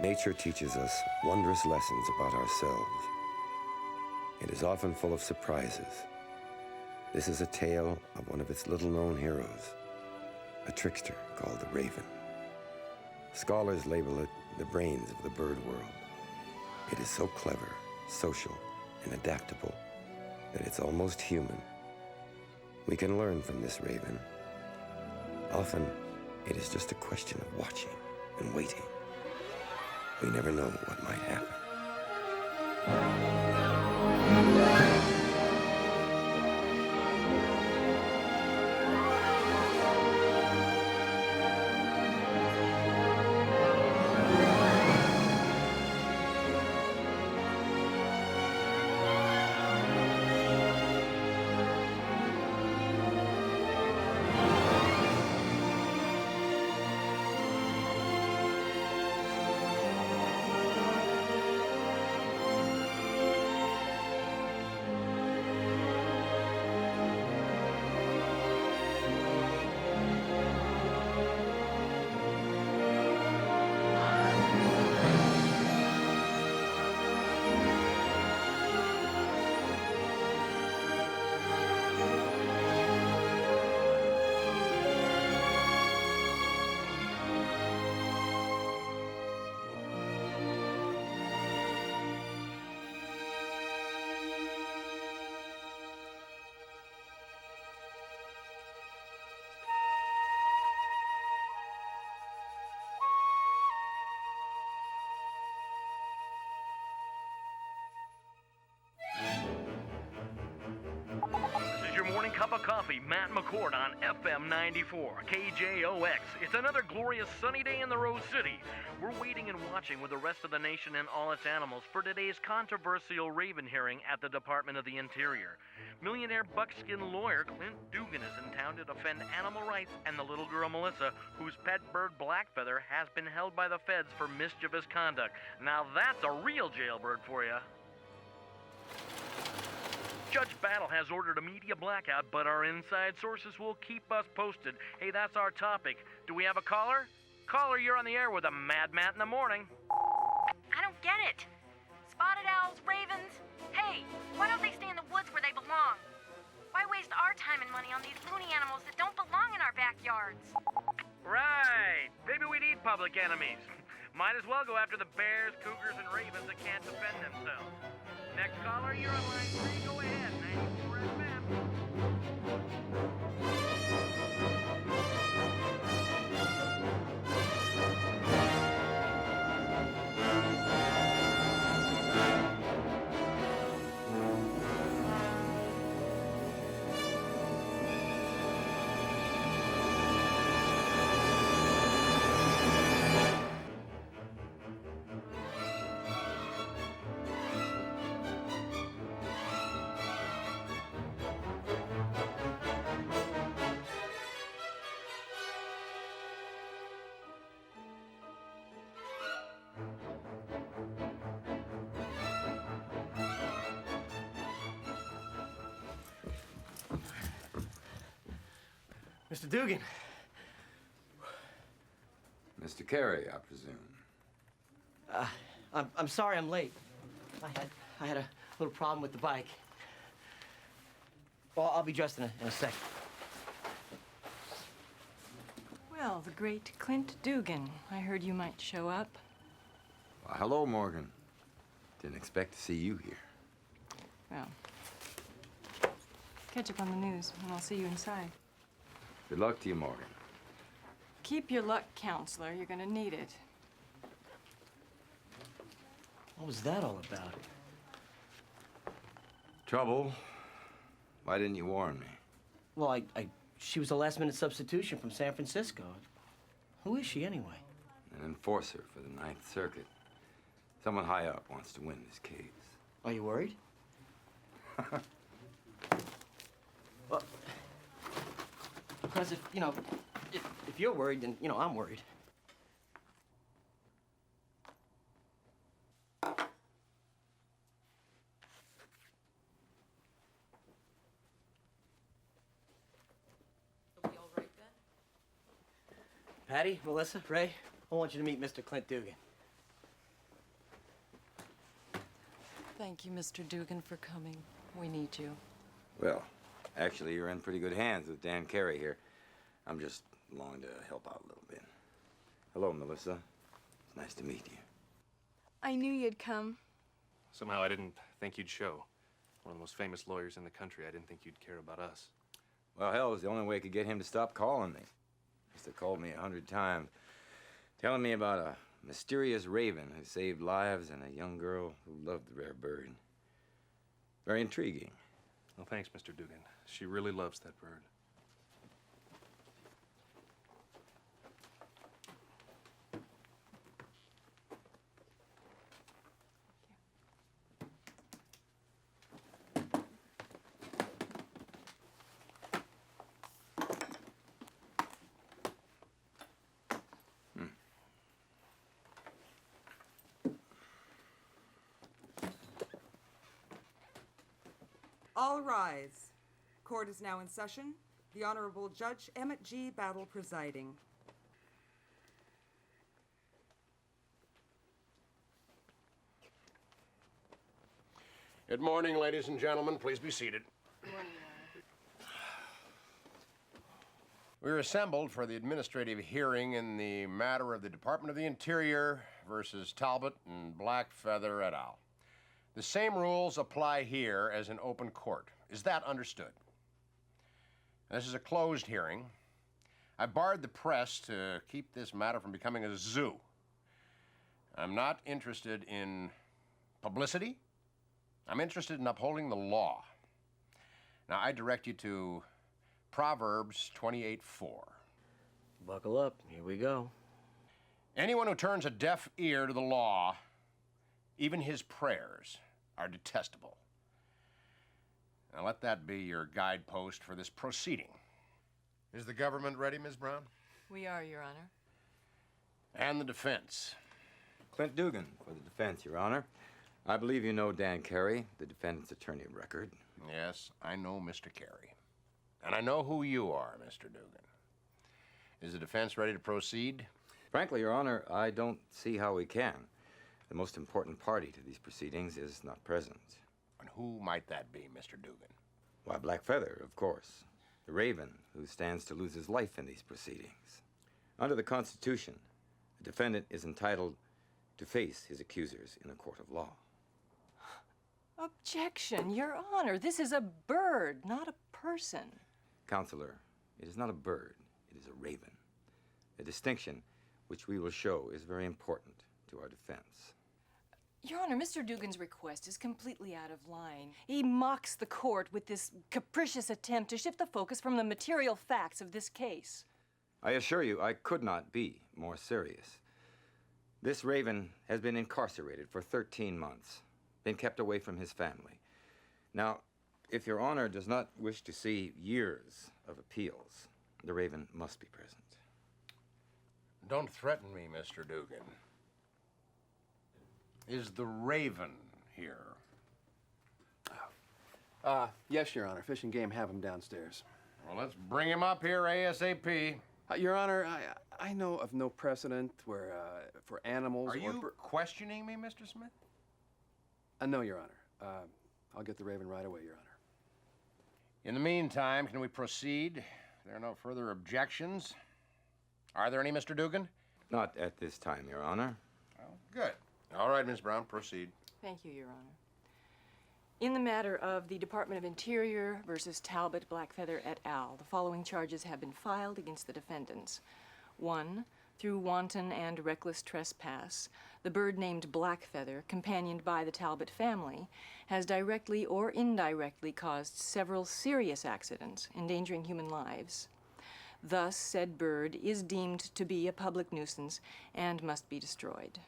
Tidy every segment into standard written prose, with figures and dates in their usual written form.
Nature teaches us wondrous lessons about ourselves. It is often full of surprises. This is a tale of one of its little-known heroes, a trickster called the raven. Scholars label it the brains of the bird world. It is so clever, social, and adaptable that it's almost human. We can learn from this raven. Often, it is just a question of watching and waiting. We never know what might happen. Cup of coffee, Matt McCord on FM 94, KJOX. It's another glorious sunny day in the Rose City. We're waiting and watching with the rest of the nation and all its animals for today's controversial Raven hearing at the Department of the Interior. Millionaire buckskin lawyer Clint Dugan is in town to defend animal rights and the little girl Melissa, whose pet bird Blackfeather has been held by the feds for mischievous conduct. Now that's a real jailbird for you. Judge Battle has ordered a media blackout, but our inside sources will keep us posted. Hey, that's our topic. Do we have a caller? Caller, you're on the air with a Mad Matt in the morning. I don't get it. Spotted owls, ravens. Hey, why don't they stay in the woods where they belong? Why waste our time and money on these loony animals that don't belong in our backyards? Right. Maybe we need public enemies. Might as well go after the bears, cougars, and ravens that can't defend themselves. Next caller, you're on line 3. Go ahead, 94 FM. Mr. Dugan. Mr. Carey, I presume. I'm sorry I'm late. I had a little problem with the bike. Well, I'll be dressed in a second. Well, the great Clint Dugan. I heard you might show up. Well, hello, Morgan. Didn't expect to see you here. Well, catch up on the news, and I'll see you inside. Good luck to you, Morgan. Keep your luck, counselor. You're gonna need it. What was that all about? Trouble? Why didn't you warn me? Well, she was a last-minute substitution from San Francisco. Who is she, anyway? An enforcer for the Ninth Circuit. Someone high up wants to win this case. Are you worried? Well, because if you're worried, then, I'm worried. Patty, Melissa, Ray, I want you to meet Mr. Clint Dugan. Thank you, Mr. Dugan, for coming. We need you. Well, actually, you're in pretty good hands with Dan Carey here. I'm just longing to help out a little bit. Hello, Melissa. It's nice to meet you. I knew you'd come. Somehow I didn't think you'd show. One of the most famous lawyers in the country. I didn't think you'd care about us. Well, hell, it was the only way I could get him to stop calling me. He must have called me 100 times, telling me about a mysterious raven who saved lives and a young girl who loved the rare bird. Very intriguing. Well, thanks, Mr. Dugan. She really loves that bird. All rise. Court is now in session. The Honorable Judge Emmett G. Battle presiding. Good morning, ladies and gentlemen. Please be seated. We're assembled for the administrative hearing in the matter of the Department of the Interior versus Talbot and Blackfeather et al. The same rules apply here as in open court. Is that understood? This is a closed hearing. I barred the press to keep this matter from becoming a zoo. I'm not interested in publicity. I'm interested in upholding the law. Now, I direct you to Proverbs 28:4. Buckle up. Here we go. Anyone who turns a deaf ear to the law, even his prayers, are detestable. Now let that be your guidepost for this proceeding. Is the government ready, Ms. Brown? We are, Your Honor. And the defense. Clint Dugan for the defense, Your Honor. I believe you know Dan Carey, the defendant's attorney of record. Yes, I know Mr. Carey. And I know who you are, Mr. Dugan. Is the defense ready to proceed? Frankly, Your Honor, I don't see how we can. The most important party to these proceedings is not present. And who might that be, Mr. Dugan? Why, Blackfeather, of course. The raven who stands to lose his life in these proceedings. Under the Constitution, the defendant is entitled to face his accusers in a court of law. Objection, Your Honor. This is a bird, not a person. Counselor, it is not a bird, it is a raven. A distinction which we will show is very important to our defense. Your Honor, Mr. Dugan's request is completely out of line. He mocks the court with this capricious attempt to shift the focus from the material facts of this case. I assure you, I could not be more serious. This raven has been incarcerated for 13 months, been kept away from his family. Now, if Your Honor does not wish to see years of appeals, the raven must be present. Don't threaten me, Mr. Dugan. Is the raven here? Yes, Your Honor. Fish and Game have him downstairs. Well, let's bring him up here ASAP. Your Honor, I know of no precedent where, for animals Are you questioning me, Mr. Smith? No, Your Honor. I'll get the raven right away, Your Honor. In the meantime, can we proceed? There are no further objections. Are there any, Mr. Dugan? Not at this time, Your Honor. Oh, good. All right, Ms. Brown, proceed. Thank you, Your Honor. In the matter of the Department of Interior versus Talbot, Blackfeather et al., the following charges have been filed against the defendants. 1, through wanton and reckless trespass, the bird named Blackfeather, companioned by the Talbot family, has directly or indirectly caused several serious accidents, endangering human lives. Thus, said bird is deemed to be a public nuisance and must be destroyed.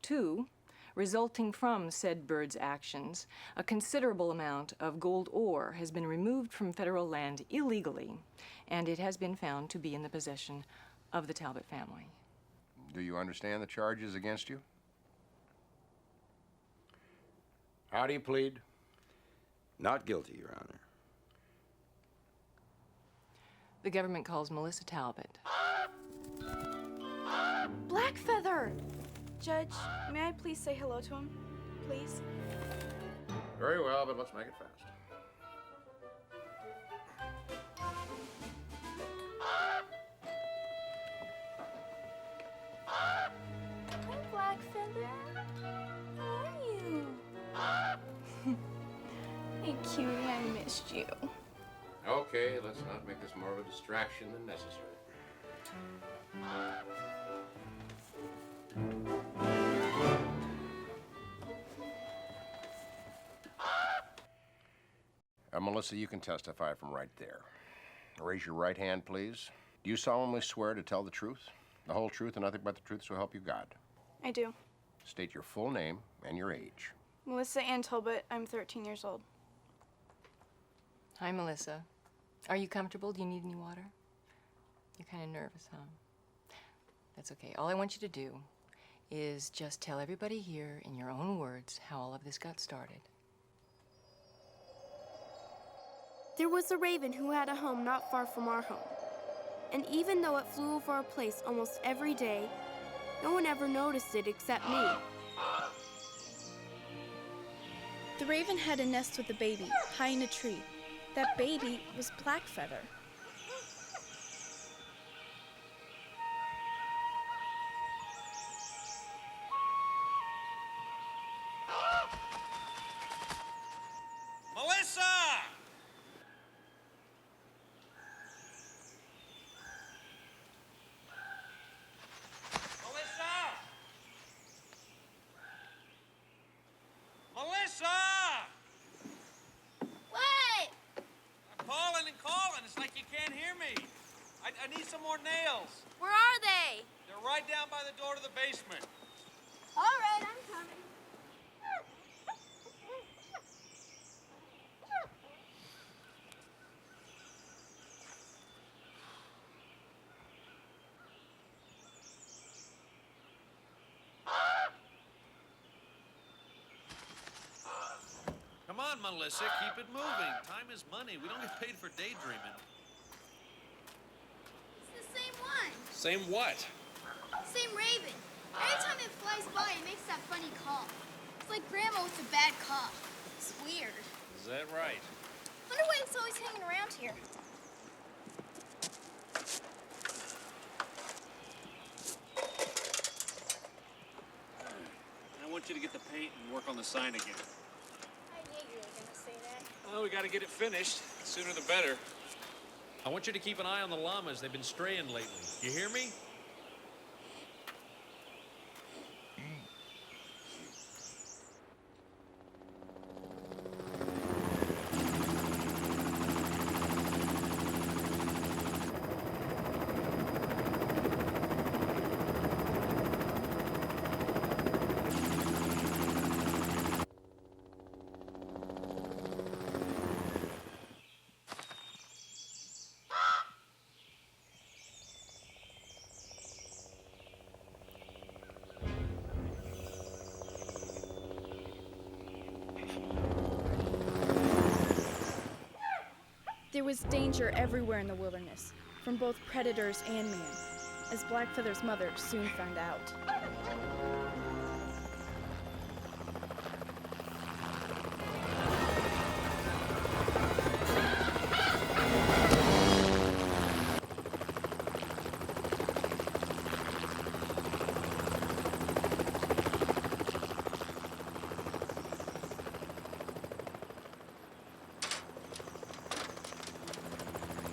2, resulting from said bird's actions, a considerable amount of gold ore has been removed from federal land illegally, and it has been found to be in the possession of the Talbot family. Do you understand the charges against you? How do you plead? Not guilty, Your Honor. The government calls Melissa Talbot. Blackfeather! Judge, may I please say hello to him? Please? Very well, but let's make it fast. Hi, Blackfeather. How are you? Hey, cutie, I missed you. Okay, let's not make this more of a distraction than necessary. Melissa, you can testify from right there. Raise your right hand, please. Do you solemnly swear to tell the truth, the whole truth, and nothing but the truth, so help you God? I do. State your full name and your age. Melissa Ann Talbot. I'm 13 years old. Hi, Melissa. Are you comfortable? Do you need any water? You're kind of nervous, huh? That's okay. All I want you to do is just tell everybody here in your own words how all of this got started. There was a raven who had a home not far from our home. And even though it flew over our place almost every day, no one ever noticed it except me. The raven had a nest with a baby high in a tree. That baby was Blackfeather. Melissa! Melissa! What? I'm calling and calling. It's like you can't hear me. I need some more nails. Where are they? They're right down by the door to the basement. All right, I'm coming. Come on, Melissa, keep it moving. Time is money. We don't get paid for daydreaming. It's the same one. Same what? Same raven. Every time it flies by, it makes that funny call. It's like Grandma with a bad cough. It's weird. Is that right? Wonder why it's always hanging around here. I want you to get the paint and work on the sign again. I knew you were gonna say that. Well, we got to get it finished. The sooner the better. I want you to keep an eye on the llamas. They've been straying lately. You hear me? There was danger everywhere in the wilderness, from both predators and man, as Blackfeather's mother soon found out.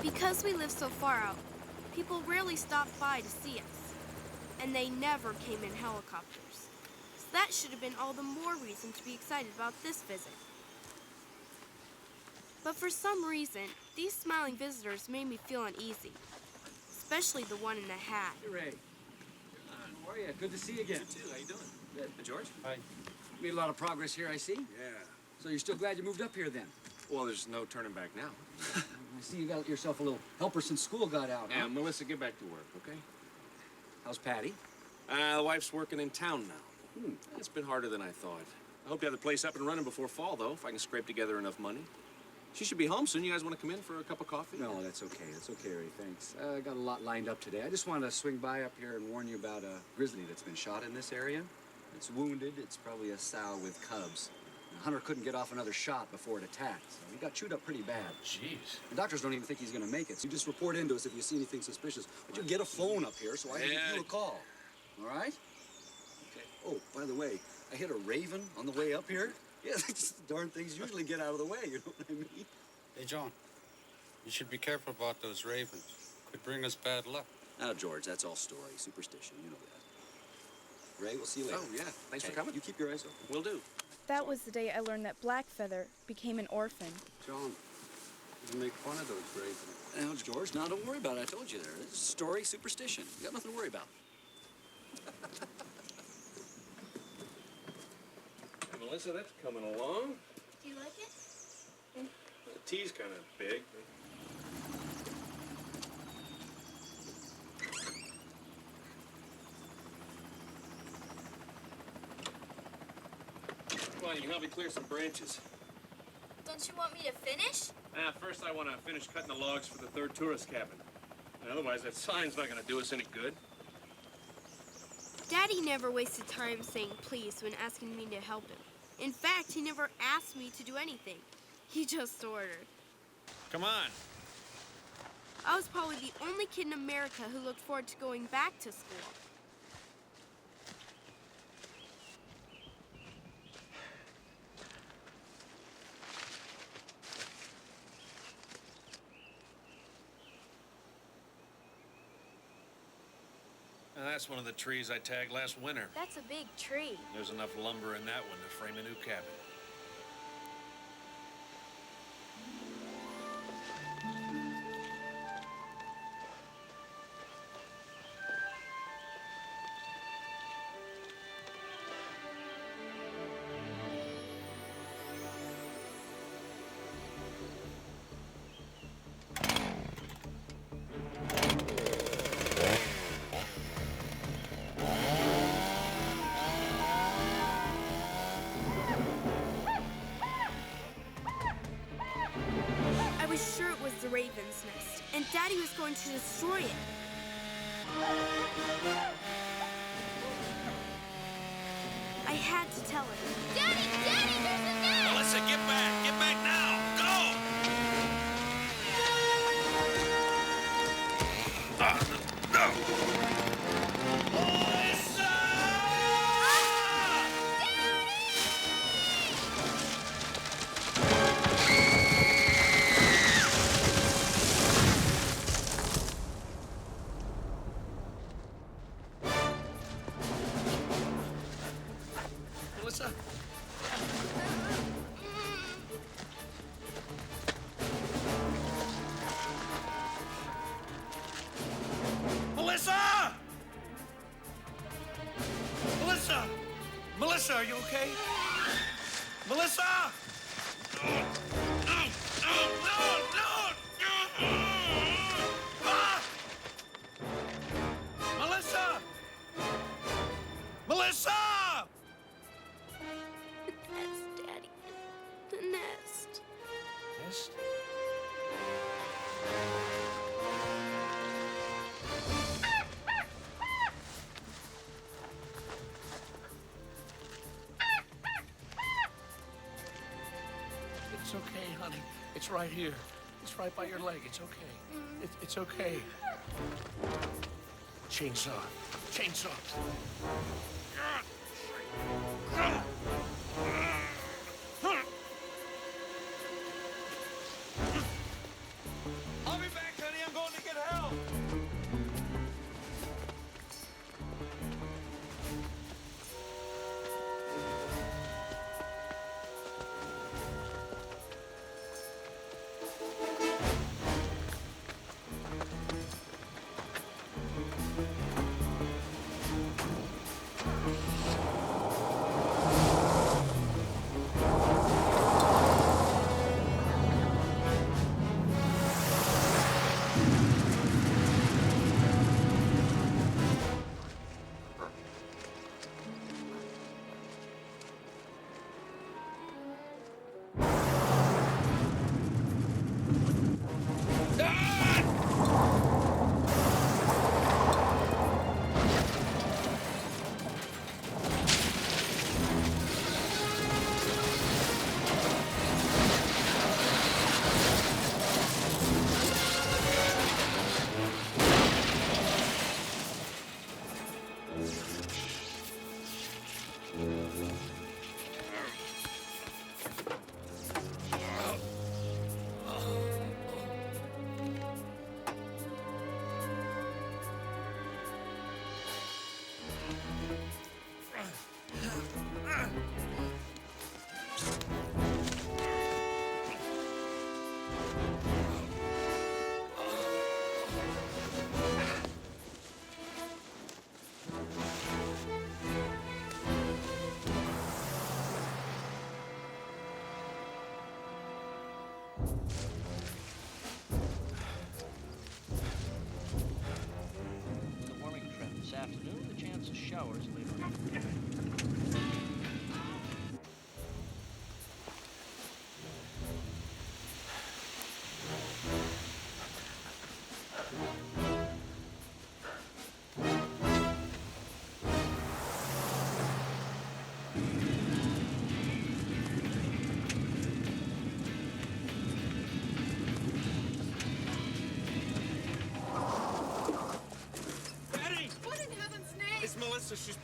Because we live so far out, people rarely stop by to see us. And they never came in helicopters. So that should have been all the more reason to be excited about this visit. But for some reason, these smiling visitors made me feel uneasy. Especially the one in the hat. Hey, Ray. How are you? Good to see you again. You too. How you doing? Good. Hey, George? Hi. Made a lot of progress here, I see. Yeah. So you're still glad you moved up here then? Well, there's no turning back now. I see you got yourself a little helper since school got out, Yeah, huh? Melissa, get back to work, okay? How's Patty? The wife's working in town now. It's been harder than I thought. I hope to have the place up and running before fall, though, if I can scrape together enough money. She should be home soon. You guys want to come in for a cup of coffee? No, that's okay. That's okay, Ray. Thanks. I got a lot lined up today. I just wanted to swing by up here and warn you about a grizzly that's been shot in this area. It's wounded. It's probably a sow with cubs. Hunter couldn't get off another shot before it attacked. So he got chewed up pretty bad. Jeez. The doctors don't even think he's gonna make it. So you just report into us if you see anything suspicious. But you get a phone up here so I can give you a call. All right? Okay. Oh, by the way, I hit a raven on the way up here. Yeah, these darn things usually get out of the way, you know what I mean? Hey, John, you should be careful about those ravens. Could bring us bad luck. Now, George, that's all story, superstition, you know that. Ray, we'll see you later. Oh, yeah. Thanks for coming. You keep your eyes open. Will do. That was the day I learned that Blackfeather became an orphan. John, you make fun of those ravens. Now, George, now don't worry about it. I told you there. It's story, superstition. You got nothing to worry about. Hey, Melissa, that's coming along. Do you like it? The tea's kind of big. Come on, you can help me clear some branches. Don't you want me to finish? First I want to finish cutting the logs for the third tourist cabin. Otherwise, that sign's not going to do us any good. Daddy never wasted time saying please when asking me to help him. In fact, he never asked me to do anything. He just ordered. Come on. I was probably the only kid in America who looked forward to going back to school. That's one of the trees I tagged last winter. That's a big tree. There's enough lumber in that one to frame a new cabin. The raven's nest, and Daddy was going to destroy it. I had to tell him. Daddy, there's a nest! Melissa, get back now, go! Melissa? Melissa! Melissa! Melissa, are you okay? Melissa! No! Ah! Melissa! Melissa! That's Daddy. The nest. Nest? It's okay, honey. It's right here. It's right by your leg. It's okay. It's okay. Chainsaw. Chainsaw. I'll be back, honey. I'm going to get help.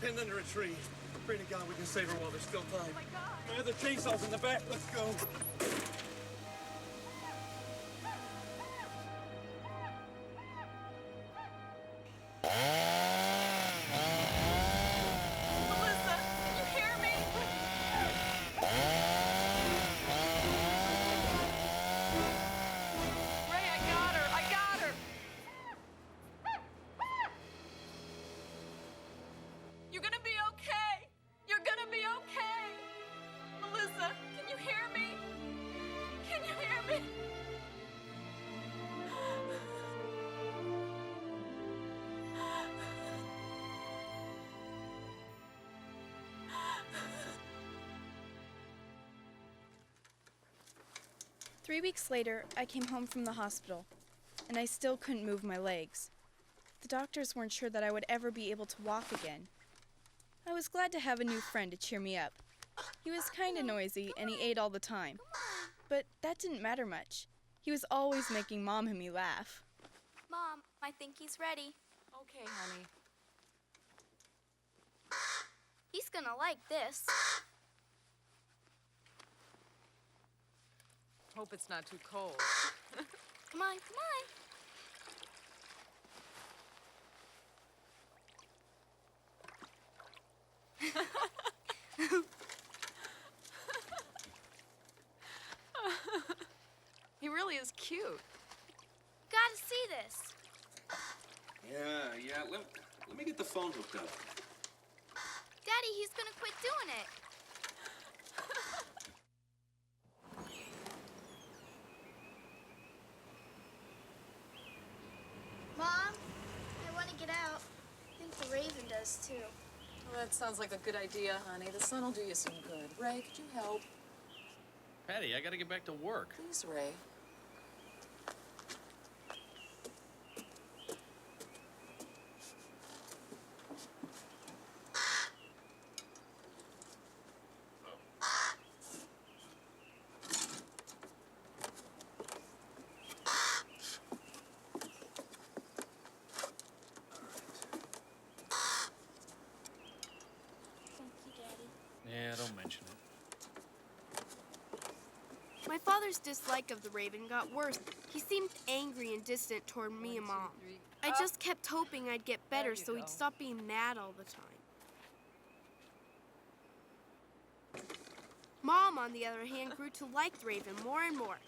pinned under a tree. Pray to God we can save her while there's still time. Oh my God. My other chainsaw's in the back. Let's go. Melissa, can you hear me? Ray, I got her. I got her. You're gonna be okay. You're gonna be okay. Melissa, can you hear me? Can you hear me? Three weeks later, I came home from the hospital, and I still couldn't move my legs. The doctors weren't sure that I would ever be able to walk again. I was glad to have a new friend to cheer me up. He was kind of noisy, and he ate all the time. But that didn't matter much. He was always making Mom and me laugh. Mom, I think he's ready. Okay, honey. He's gonna like this. Hope it's not too cold. Come on, come on. He really is cute. Gotta see this. Yeah. Let me get the phone hooked up. Daddy, he's gonna quit doing it. Mom, I want to get out. I think the Raven does too. Well, that sounds like a good idea, honey. The sun will do you some good. Ray, could you help? Patty, I gotta get back to work. Please, Ray. Thank you, Daddy. Yeah, don't mention it. My father's dislike of the Raven got worse. He seemed angry and distant toward me and Mom. I just kept hoping I'd get better so he'd stop being mad all the time. Mom, on the other hand, grew to like the Raven more and more.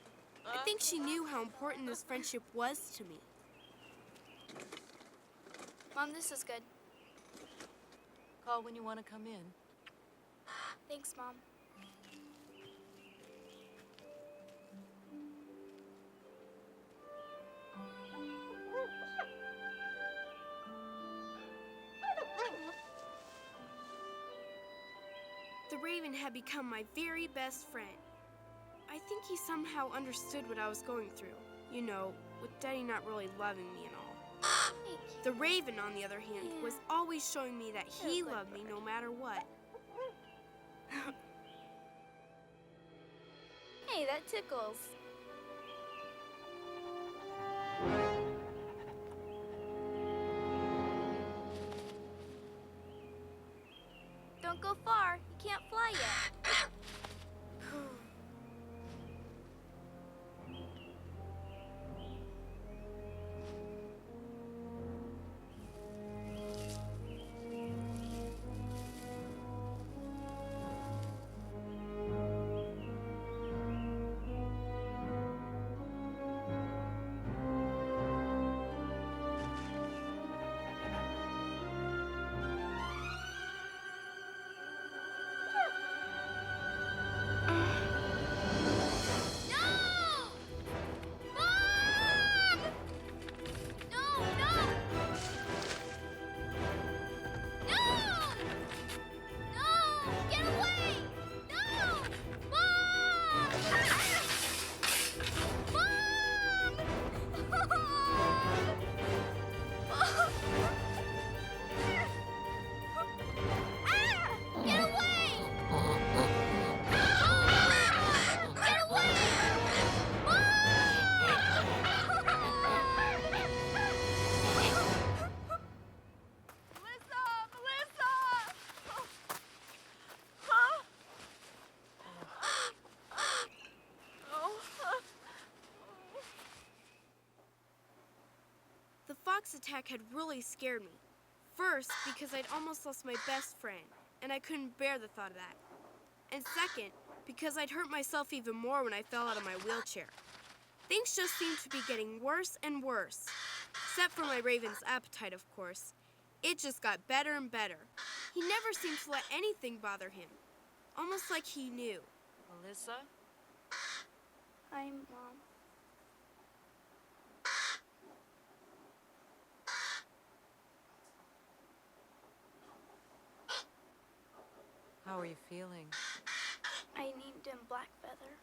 I think she knew how important this friendship was to me. Mom, this is good. Call when you want to come in. Thanks, Mom. The Raven had become my very best friend. I think he somehow understood what I was going through. You know, with Daddy not really loving me and all. The Raven, on the other hand, was always showing me that he loved me no matter what. Hey, that tickles. Don't go far. You can't fly yet. fox attack had really scared me. First, because I'd almost lost my best friend, and I couldn't bear the thought of that. And second, because I'd hurt myself even more when I fell out of my wheelchair. Things just seemed to be getting worse and worse. Except for my Raven's appetite, of course. It just got better and better. He never seemed to let anything bother him. Almost like he knew. Melissa? Hi, Mom. How are you feeling? I named him Blackfeather.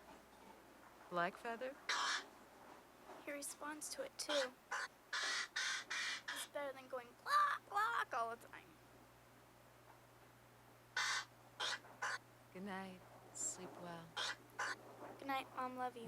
Blackfeather? He responds to it, too. It's better than going glock, glock all the time. Good night. Sleep well. Good night, Mom. Love you.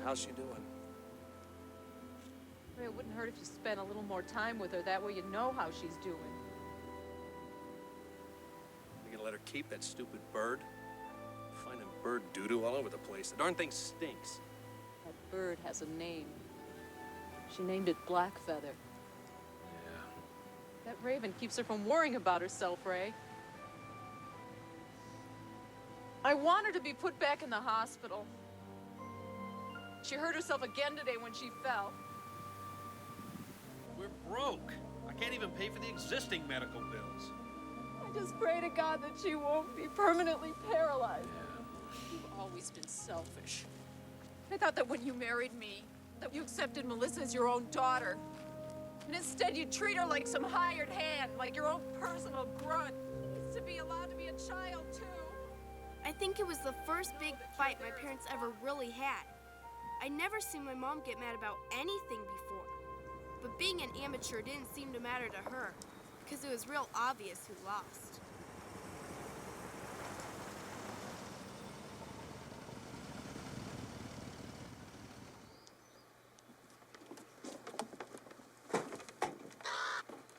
How's she doing? Ray, it wouldn't hurt if you spent a little more time with her. That way you'd know how she's doing. You gonna let her keep that stupid bird? Finding bird doo-doo all over the place. The darn thing stinks. That bird has a name. She named it Blackfeather. Yeah. That raven keeps her from worrying about herself, Ray. I want her to be put back in the hospital. She hurt herself again today when she fell. We're broke. I can't even pay for the existing medical bills. I just pray to God that she won't be permanently paralyzed. You've always been selfish. I thought that when you married me, that you accepted Melissa as your own daughter. And instead you treat her like some hired hand, like your own personal grunt. It's to be allowed to be a child, too. I think it was the first big fight my parents ever really had. I'd never seen my mom get mad about anything before. But being an amateur didn't seem to matter to her, because it was real obvious who lost.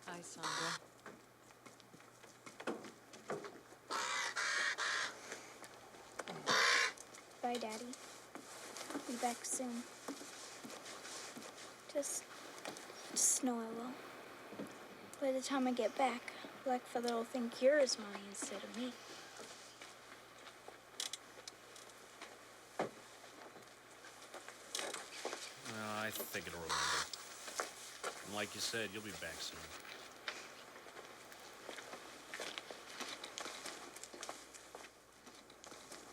Hi, Sandra. Bye, Daddy. I'll be back soon. Just know I will. By the time I get back, Blackfeather will think you're his mommy instead of me. Well, I think it'll remember. And like you said, you'll be back soon.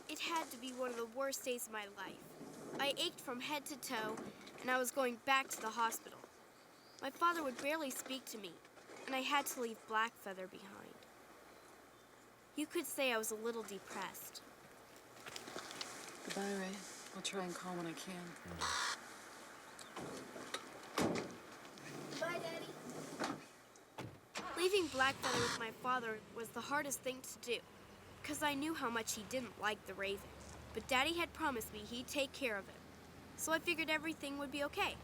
It had to be one of the worst days of my life. I ached from head to toe, and I was going back to the hospital. My father would barely speak to me, and I had to leave Blackfeather behind. You could say I was a little depressed. Goodbye, Ray. I'll try and call when I can. Bye, Daddy. Leaving Blackfeather with my father was the hardest thing to do, because I knew how much he didn't like the raven. But Daddy had promised me he'd take care of him, so I figured everything would be okay.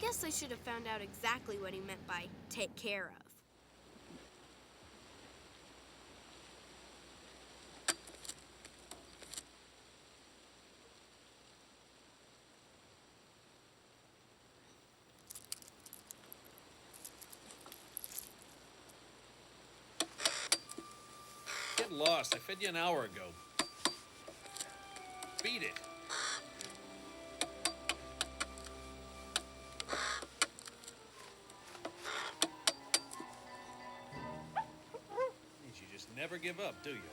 Guess I should have found out exactly what he meant by take care of. Get lost. I fed you an hour ago. Beat it. You just never give up, do you?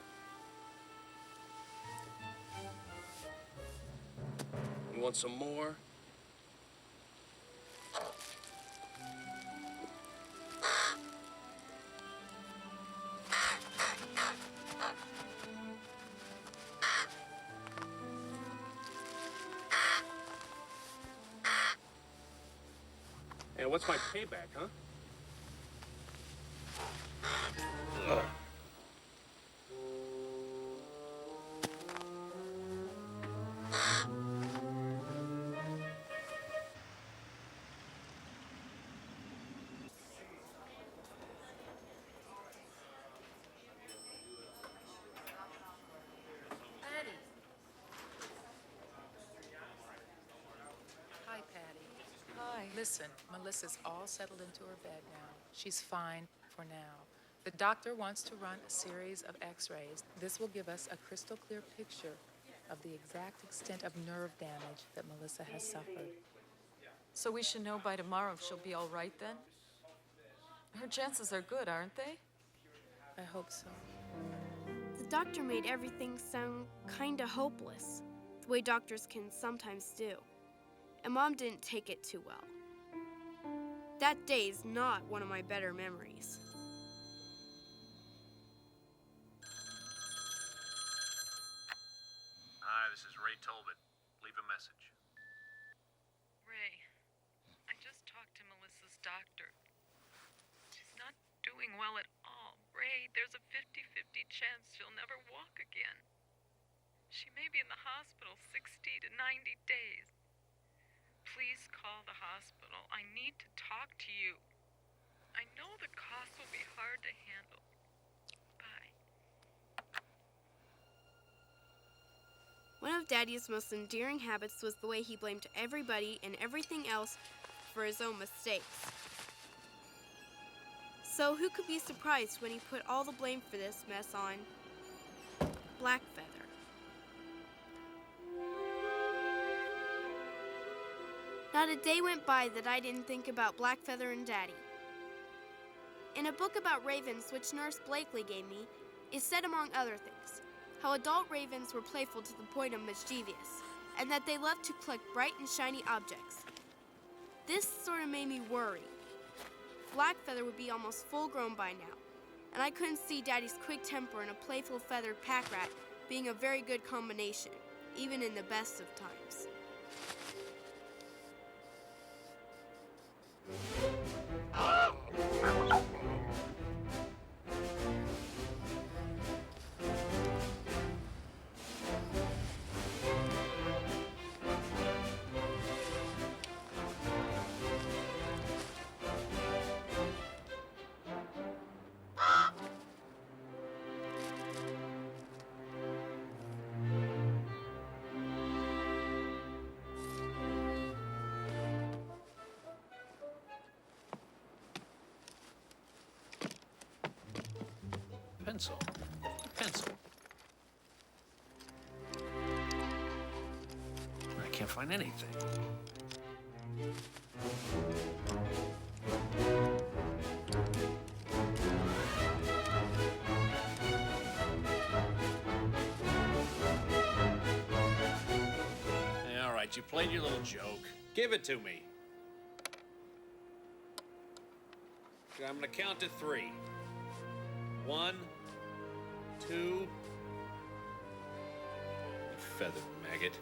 You want some more? And what's my payback, huh? Patty. Hi, Patty. Hi. Listen, Melissa's all settled into her bed now. She's fine for now. The doctor wants to run a series of x-rays. This will give us a crystal clear picture of the exact extent of nerve damage that Melissa has suffered. So we should know by tomorrow if she'll be all right then? Her chances are good, aren't they? I hope so. The doctor made everything sound kinda hopeless, the way doctors can sometimes do. And Mom didn't take it too well. That day is not one of my better memories. Hi, this is Ray Tolbert. Leave a message. Ray, I just talked to Melissa's doctor. She's not doing well at all. Ray, there's a 50-50 chance she'll never walk again. She may be in the hospital 60 to 90 days. Please call the hospital. I need to talk to you. I know the cost will be hard to handle. Bye. One of Daddy's most endearing habits was the way he blamed everybody and everything else for his own mistakes. So who could be surprised when he put all the blame for this mess on Blackfeather? Not a day went by that I didn't think about Blackfeather and Daddy. In a book about ravens which Nurse Blakely gave me, it said among other things, how adult ravens were playful to the point of mischievous, and that they loved to collect bright and shiny objects. This sort of made me worry. Blackfeather would be almost full-grown by now, and I couldn't see Daddy's quick temper and a playful feathered pack rat being a very good combination, even in the best of times. Pencil. Pencil. I can't find anything. All right, you played your little joke. Give it to me. I'm gonna count to 3. 1, 2. You feathered maggot.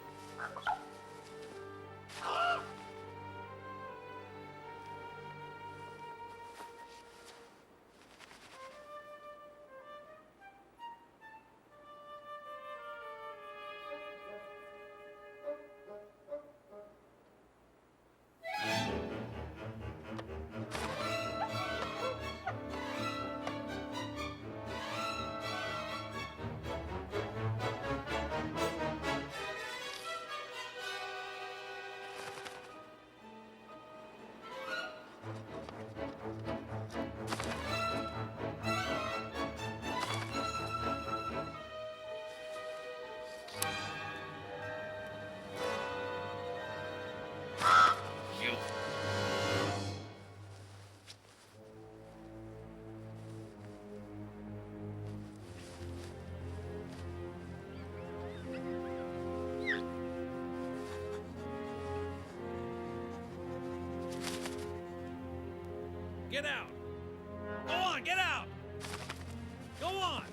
Get out! Go on, get out! Go on!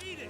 Beat it!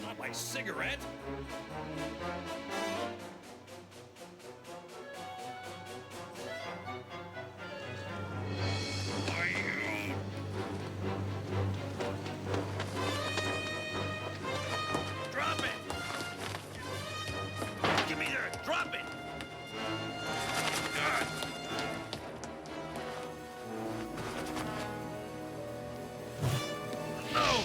Not my cigarette. Drop it! Give me there! Drop it! No!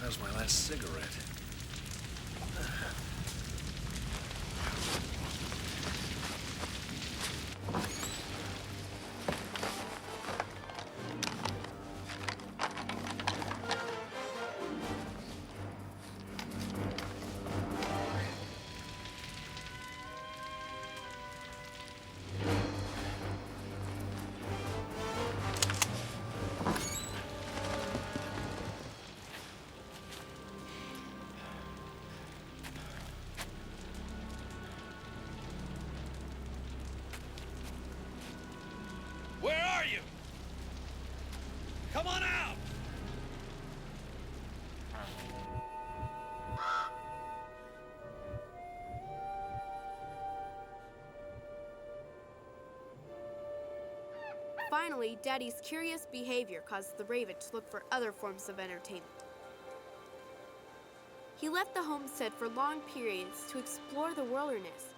That was my last cigarette. Where are you? Come on out! Finally, Daddy's curious behavior caused the Raven to look for other forms of entertainment. He left the homestead for long periods to explore the wilderness,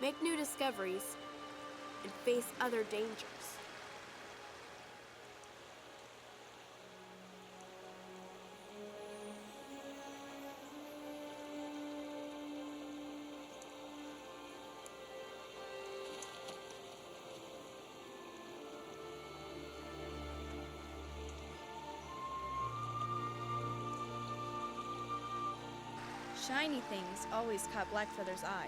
make new discoveries, and face other dangers. Shiny things always caught Blackfeather's eye,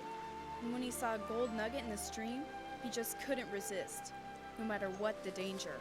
and when he saw a gold nugget in the stream, he just couldn't resist, no matter what the danger.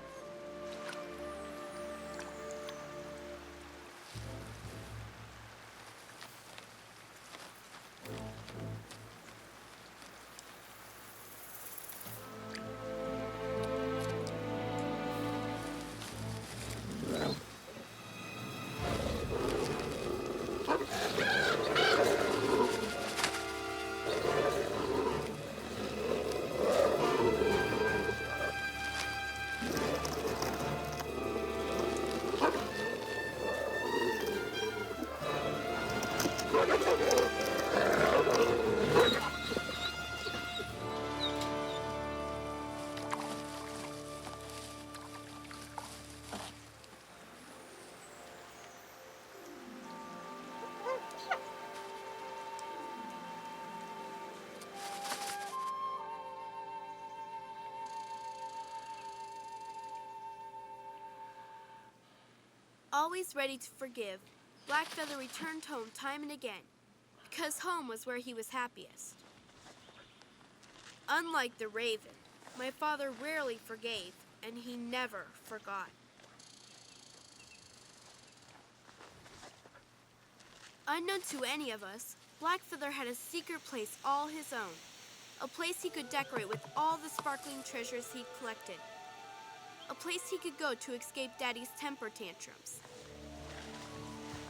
Always ready to forgive, Blackfeather returned home time and again, because home was where he was happiest. Unlike the Raven, my father rarely forgave, and he never forgot. Unknown to any of us, Blackfeather had a secret place all his own, a place he could decorate with all the sparkling treasures he'd collected, a place he could go to escape Daddy's temper tantrums,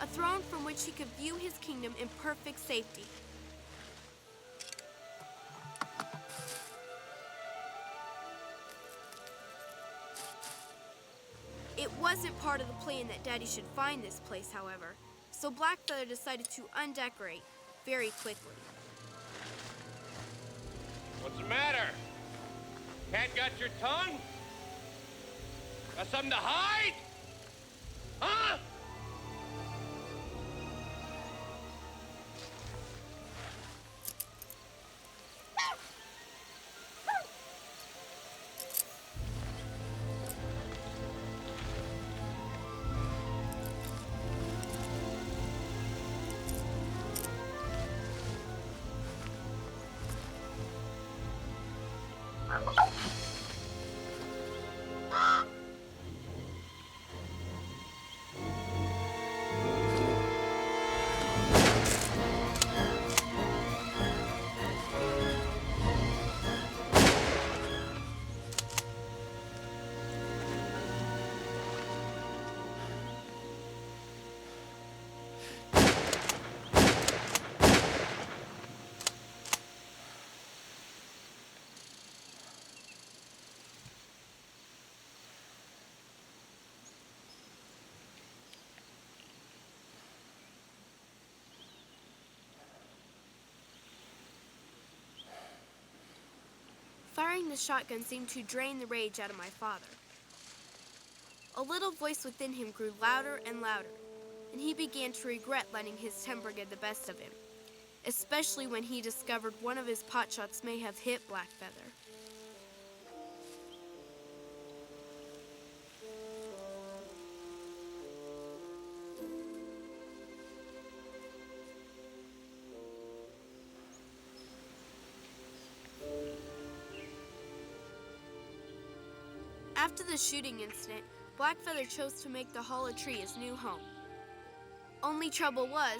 a throne from which he could view his kingdom in perfect safety. It wasn't part of the plan that Daddy should find this place, however, so Blackfeather decided to undecorate very quickly. What's the matter? Cat got your tongue? Got something to hide? Huh? Firing the shotgun seemed to drain the rage out of my father. A little voice within him grew louder and louder, and he began to regret letting his temper get the best of him, especially when he discovered one of his potshots may have hit Blackfeather. After the shooting incident, Blackfeather chose to make the hollow tree his new home. Only trouble was,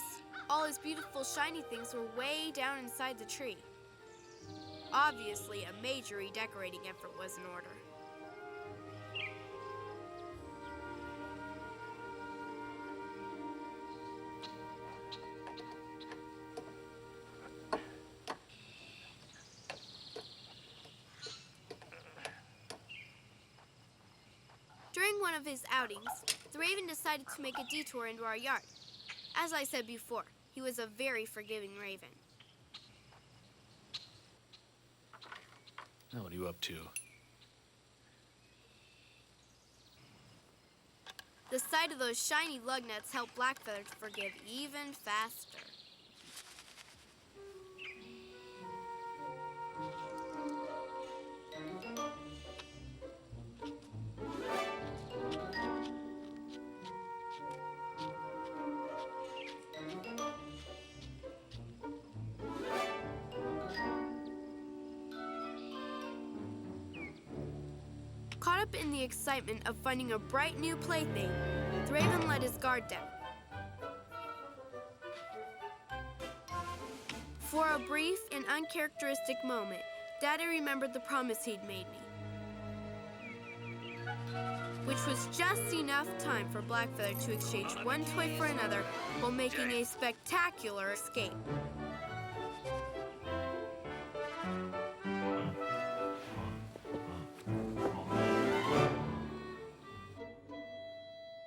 all his beautiful shiny things were way down inside the tree. Obviously, a major redecorating effort was in order. During one of his outings, the Raven decided to make a detour into our yard. As I said before, he was a very forgiving Raven. Now, what are you up to? The sight of those shiny lug nuts helped Blackfeather to forgive even faster. Caught up in the excitement of finding a bright new plaything, the Raven let his guard down. For a brief and uncharacteristic moment, Daddy remembered the promise he'd made me, which was just enough time for Blackfeather to exchange one toy for another while making a spectacular escape.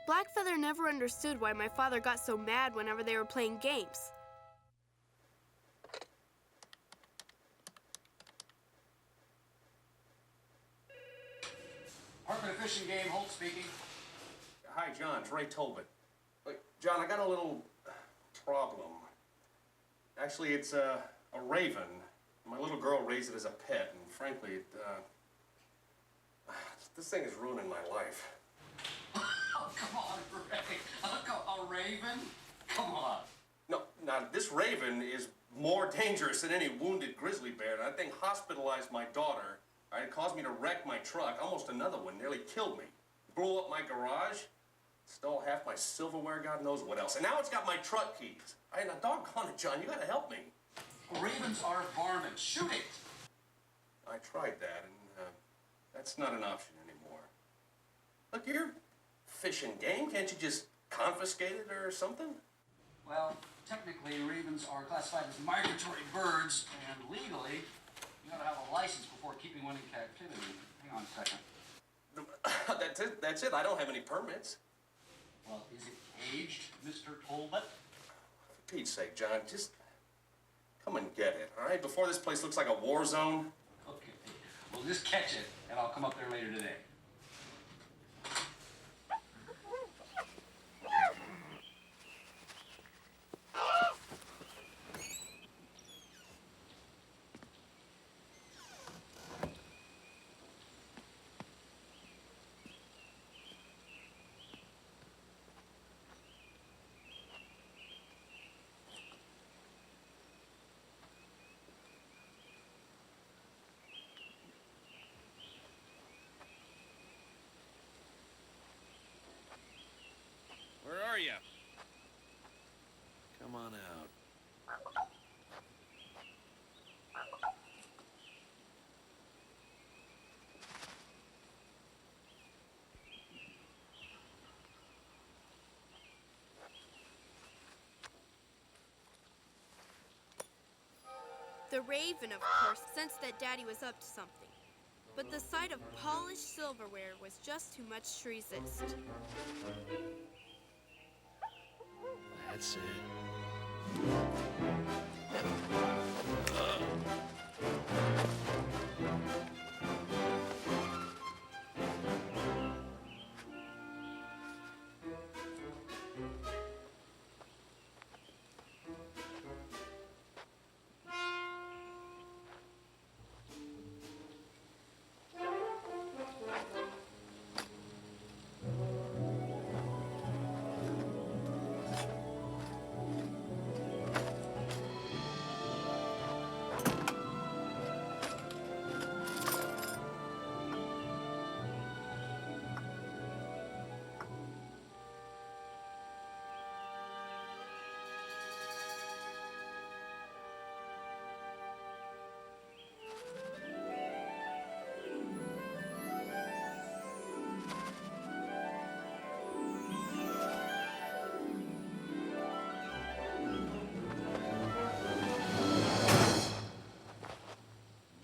Blackfeather never understood why my father got so mad whenever they were playing games. Hartman Fishing Game, Holt speaking. Hi, John. It's Ray Tolbert. Wait, John, I got a little problem. Actually, it's a raven. My little girl raised it as a pet, and frankly, this thing is ruining my life. Oh, come on, Ray. A raven? Come on. No, now, this raven is more dangerous than any wounded grizzly bear. That thing hospitalized my daughter. It caused me to wreck my truck. Almost another one. Nearly killed me. Blew up my garage. Stole half my silverware, God knows what else. And now it's got my truck keys. Now, doggone it, John. You gotta help me. Ravens are varmints. Shoot it. I tried that, and that's not an option anymore. Look, you're fishing game. Can't you just confiscate it or something? Well, technically, ravens are classified as migratory birds, and legally, you gotta have a license before keeping one in captivity. Hang on a second. That's it. I don't have any permits. Well, is it aged, Mr. Tolbert? For Pete's sake, John, just come and get it, all right? Before this place looks like a war zone. Okay. Well, just catch it, and I'll come up there later today. on out. The Raven, of course, sensed that Daddy was up to something. But the sight of polished silverware was just too much to resist. That's it.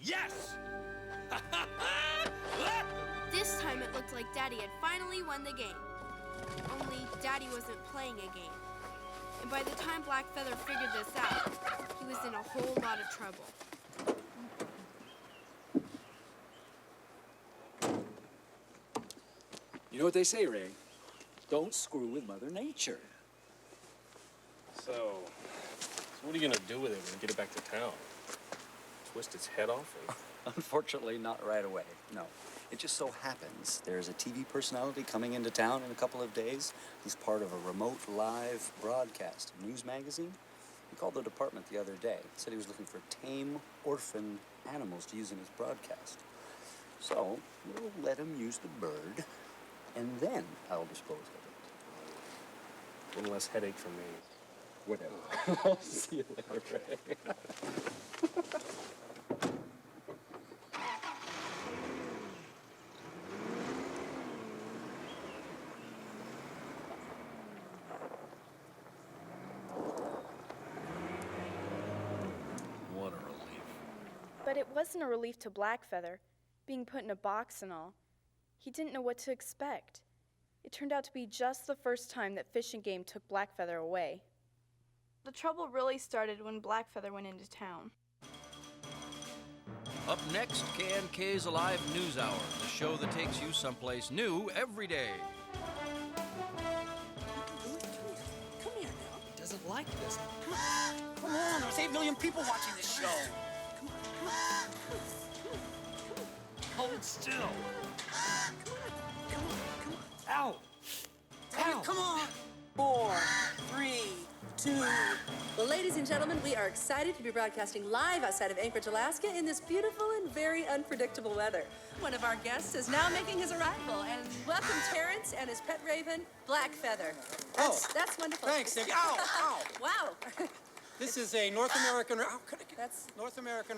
Yes! This time it looked like Daddy had finally won the game. Only Daddy wasn't playing a game. And by the time Blackfeather figured this out, he was in a whole lot of trouble. You know what they say, Ray? Don't screw with Mother Nature. So what are you gonna do with it when you get it back to town? Twist its head off? Unfortunately, not right away, no. It just so happens there's a TV personality coming into town in a couple of days. He's part of a remote live broadcast news magazine. He called the department the other day. Said he was looking for tame orphan animals to use in his broadcast. So we'll let him use the bird, and then I'll dispose of it. One less headache for me. Whatever. I'll see you later, Ray. What a relief. But it wasn't a relief to Blackfeather, being put in a box and all. He didn't know what to expect. It turned out to be just the first time that Fish and Game took Blackfeather away. The trouble really started when Blackfeather went into town. Up next, K&K's Alive News Hour, the show that takes you someplace new every day. Come here now. He doesn't like this. Come on, there's 8 million people watching this show. Come on. Hold still. Come on. Ow. Ow. Come on. 4, 3, 2. Well, ladies and gentlemen, we are excited to be broadcasting live outside of Anchorage, Alaska in this beautiful and very unpredictable weather. One of our guests is now making his arrival, and welcome Terrence and his pet raven, Blackfeather. That's wonderful. Thanks, Nick. Ow, ow. Wow. This is a North American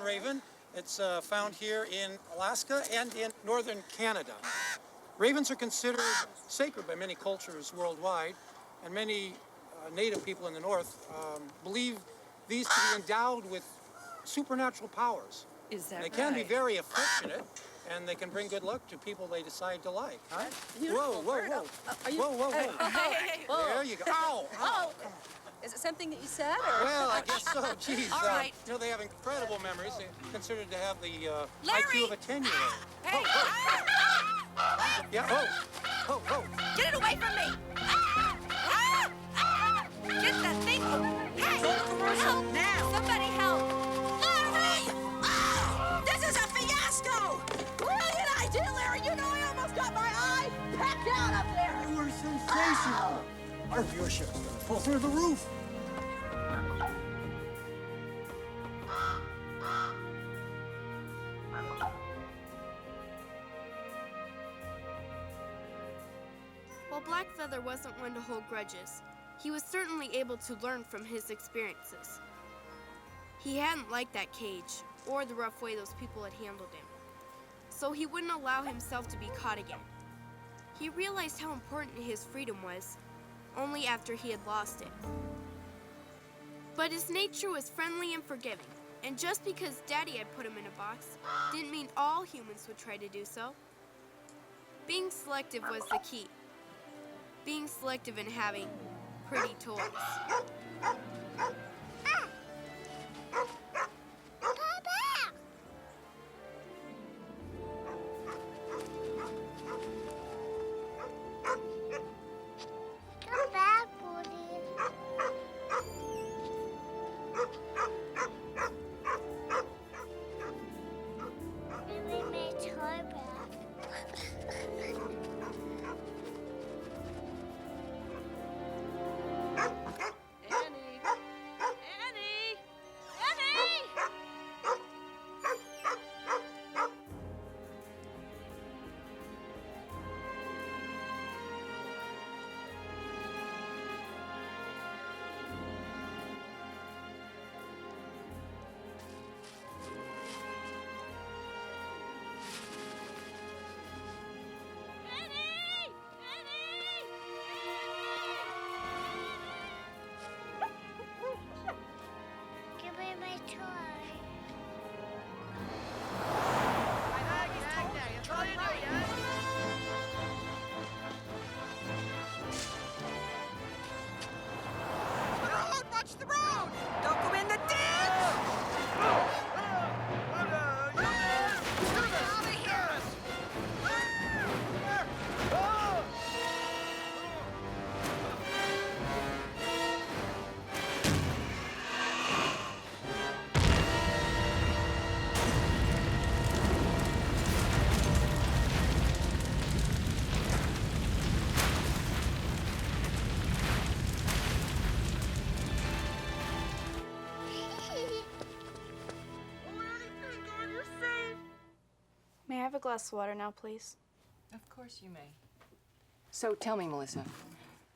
raven. It's found here in Alaska and in northern Canada. Ravens are considered sacred by many cultures worldwide, and many native people in the north believe these to be endowed with supernatural powers. Is that They can be very affectionate, and they can bring good luck to people they decide to like. Huh? Beautiful. Whoa. Are you... Whoa. Hey. Whoa. There you go. Ow. Oh. Is it something that you said, or? Well, I guess so. Geez. All right. You know, they have incredible memories. They're considered to have the Larry! IQ of a 10-year-old. Hey. Yeah. Oh. Get it away from me! Get that thing! Hey! Help! Now! Somebody help! Larry! This is a fiasco! Brilliant idea, Larry! You know I almost got my eye pecked out up there! You were sensational! Our viewership is going to pull through the roof. While Blackfeather wasn't one to hold grudges, He was certainly able to learn from his experiences. He hadn't liked that cage or the rough way those people had handled him, so he wouldn't allow himself to be caught again. He realized how important his freedom was only after he had lost it. But his nature was friendly and forgiving, and just because Daddy had put him in a box didn't mean all humans would try to do so. Being selective was the key. Being selective in having pretty toys. Come back, Woody. Give me my toy back. Annie! Annie! Annie! Give me my toy. Road! Watch the road! Don't go in the ditch! Get out of here! May I have a glass of water now, please? Of course you may. So tell me, Melissa,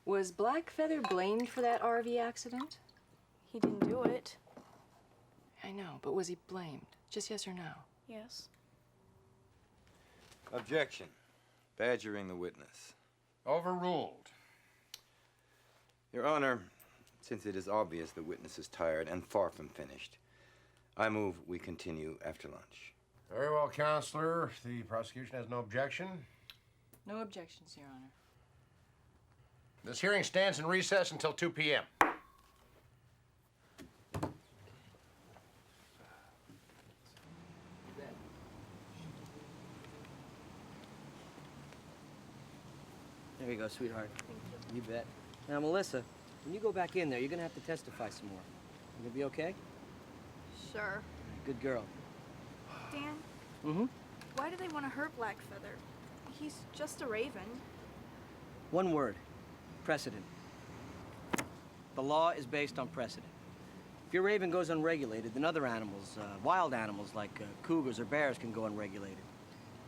was Blackfeather blamed for that RV accident? He didn't do it. I know, but was he blamed? Just yes or no? Yes. Objection. Badgering the witness. Overruled. Your Honor, since it is obvious the witness is tired and far from finished, I move we continue after lunch. Very well, Counselor. The prosecution has no objection. No objections, Your Honor. This hearing stands in recess until 2 p.m. There you go, sweetheart. You bet. Now, Melissa, when you go back in there, you're gonna have to testify some more. You gonna be okay? Sure. Good girl. Dan, Mm-hmm. why do they want to hurt Blackfeather? He's just a raven. One word. Precedent. The law is based on precedent. If your raven goes unregulated, then other animals, wild animals like cougars or bears can go unregulated.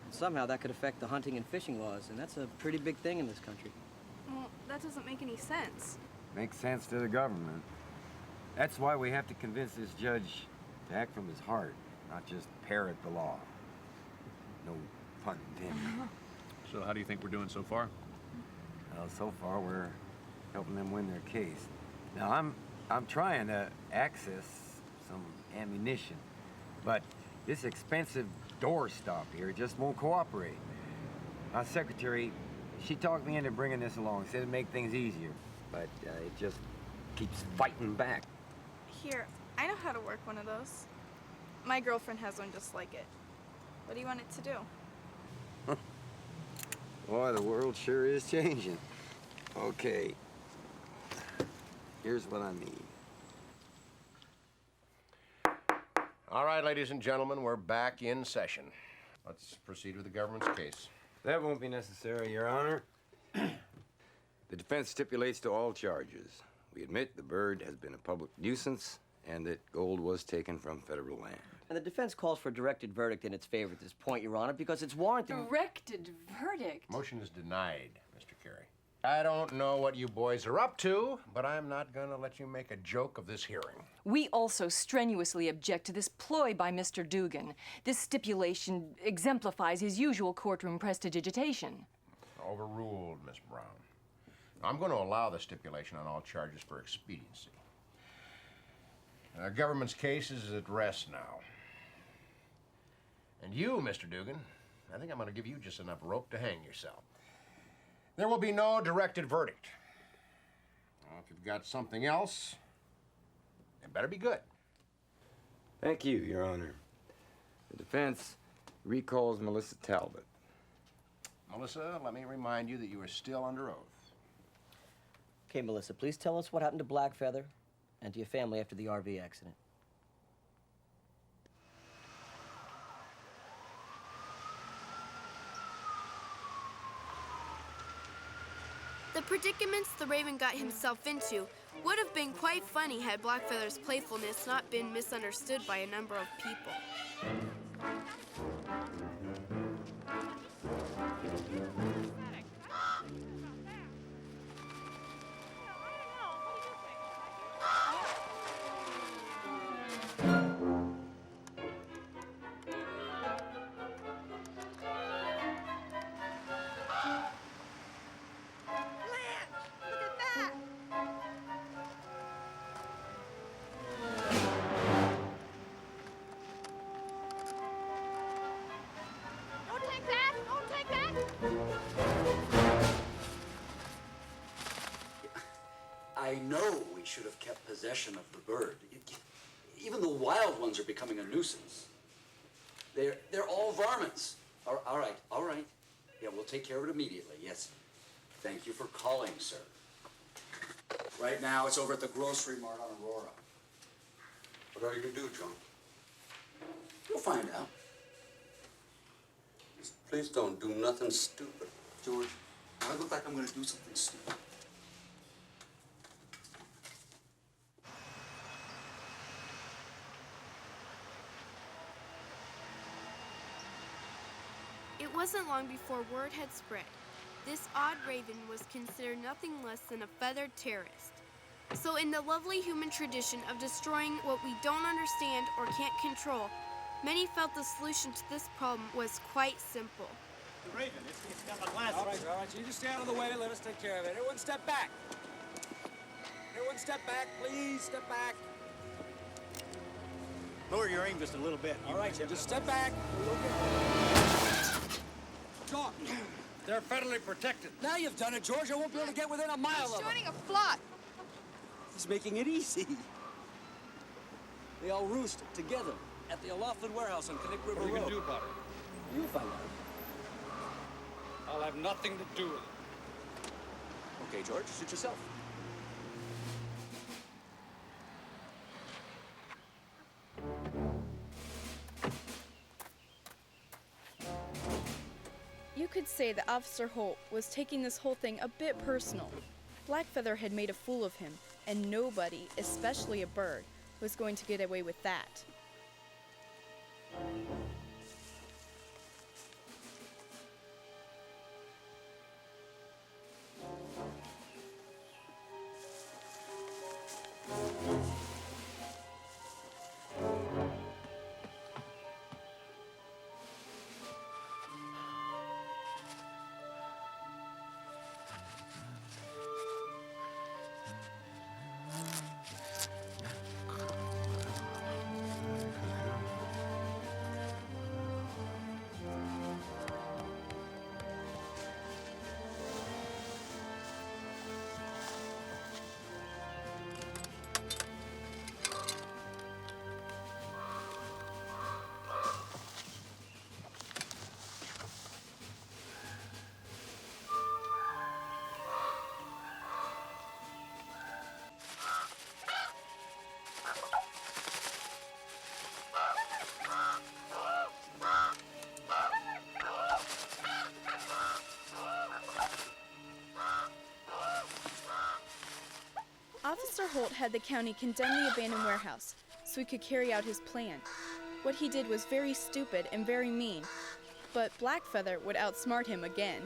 And somehow that could affect the hunting and fishing laws, and that's a pretty big thing in this country. Well, that doesn't make any sense. Makes sense to the government. That's why we have to convince this judge to act from his heart, not just parrot the law. No pun intended. So how do you think we're doing so far? Well, so far we're helping them win their case. Now I'm trying to access some ammunition, but this expensive doorstop here just won't cooperate. My secretary, she talked me into bringing this along, said it'd make things easier, but it just keeps fighting back. Here, I know how to work one of those. My girlfriend has one just like it. What do you want it to do? Boy, the world sure is changing. Okay, here's what I need. All right, ladies and gentlemen, we're back in session. Let's proceed with the government's case. That won't be necessary, Your Honor. The defense stipulates to all charges. We admit the bird has been a public nuisance and that gold was taken from federal land. And the defense calls for a directed verdict in its favor at this point, Your Honor, because it's warranted. Directed verdict? Motion is denied, Mr. Carey. I don't know what you boys are up to, but I'm not gonna let you make a joke of this hearing. We also strenuously object to this ploy by Mr. Dugan. This stipulation exemplifies his usual courtroom prestidigitation. Overruled, Miss Brown. I'm going to allow the stipulation on all charges for expediency. The government's case is at rest now. And you, Mr. Dugan, I think I'm going to give you just enough rope to hang yourself. There will be no directed verdict. Well, if you've got something else, it better be good. Thank you, Your Honor. The defense recalls Melissa Talbot. Melissa, let me remind you that you are still under oath. Okay, Melissa, please tell us what happened to Blackfeather and to your family after the RV accident. The predicaments the Raven got himself into would have been quite funny had Blackfeather's playfulness not been misunderstood by a number of people. I know we should have kept possession of the bird. Even the wild ones are becoming a nuisance. They're all varmints. All right. Yeah, we'll take care of it immediately, yes. Thank you for calling, sir. Right now, it's over at the grocery mart on Aurora. What are you gonna do, John? You'll find out. Just please don't do nothing stupid. George, I look like I'm gonna do something stupid. It wasn't long before word had spread. This odd raven was considered nothing less than a feathered terrorist. So in the lovely human tradition of destroying what we don't understand or can't control, many felt the solution to this problem was quite simple. The Raven, it's got my glasses. All right. You just stay out of the way. Let us take care of it. Everyone step back. Everyone step back, please. Step back. Lower your aim just a little bit. All right, just step back. John, they're federally protected. Now you've done it, George. I won't be able to get within a mile of them. Shooting a fly. He's making it easy. They all roost together at the O'Laughlin warehouse on Connect River Road. What are you going to do about it? You'll find out. I'll have nothing to do with it. Okay, George, suit yourself. You could say that Officer Holt was taking this whole thing a bit personal. Blackfeather had made a fool of him, and nobody, especially a bird, was going to get away with that. Officer Holt had the county condemn the abandoned warehouse so he could carry out his plan. What he did was very stupid and very mean, but Blackfeather would outsmart him again.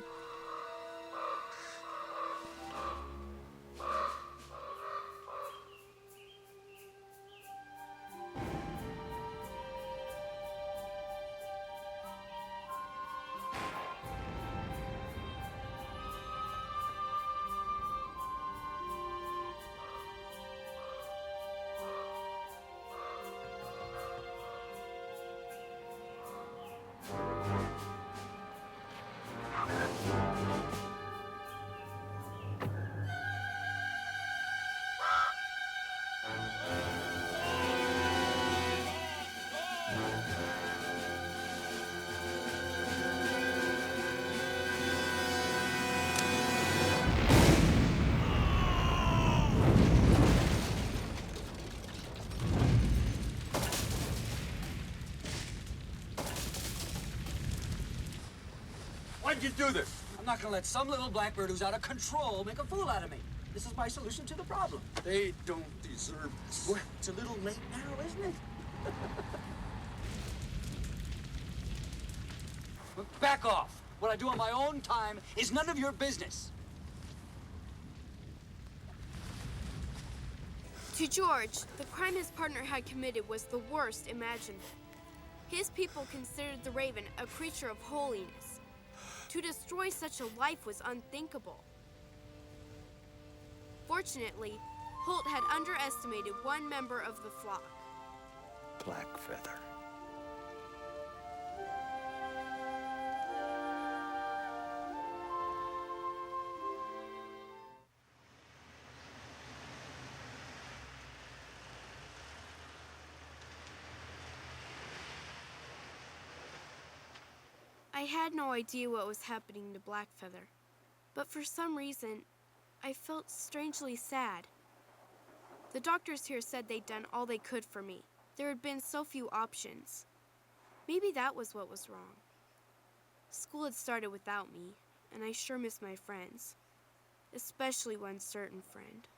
Why'd you do this? I'm not gonna let some little blackbird who's out of control make a fool out of me. This is my solution to the problem. They don't deserve this. Well, it's a little late now, isn't it? Back off. What I do on my own time is none of your business. To George, the crime his partner had committed was the worst imaginable. His people considered the Raven a creature of holiness. To destroy such a life was unthinkable. Fortunately, Holt had underestimated one member of the flock. Blackfeather. I had no idea what was happening to Blackfeather, but for some reason, I felt strangely sad. The doctors here said they'd done all they could for me. There had been so few options. Maybe that was what was wrong. School had started without me, and I sure miss my friends, especially one certain friend.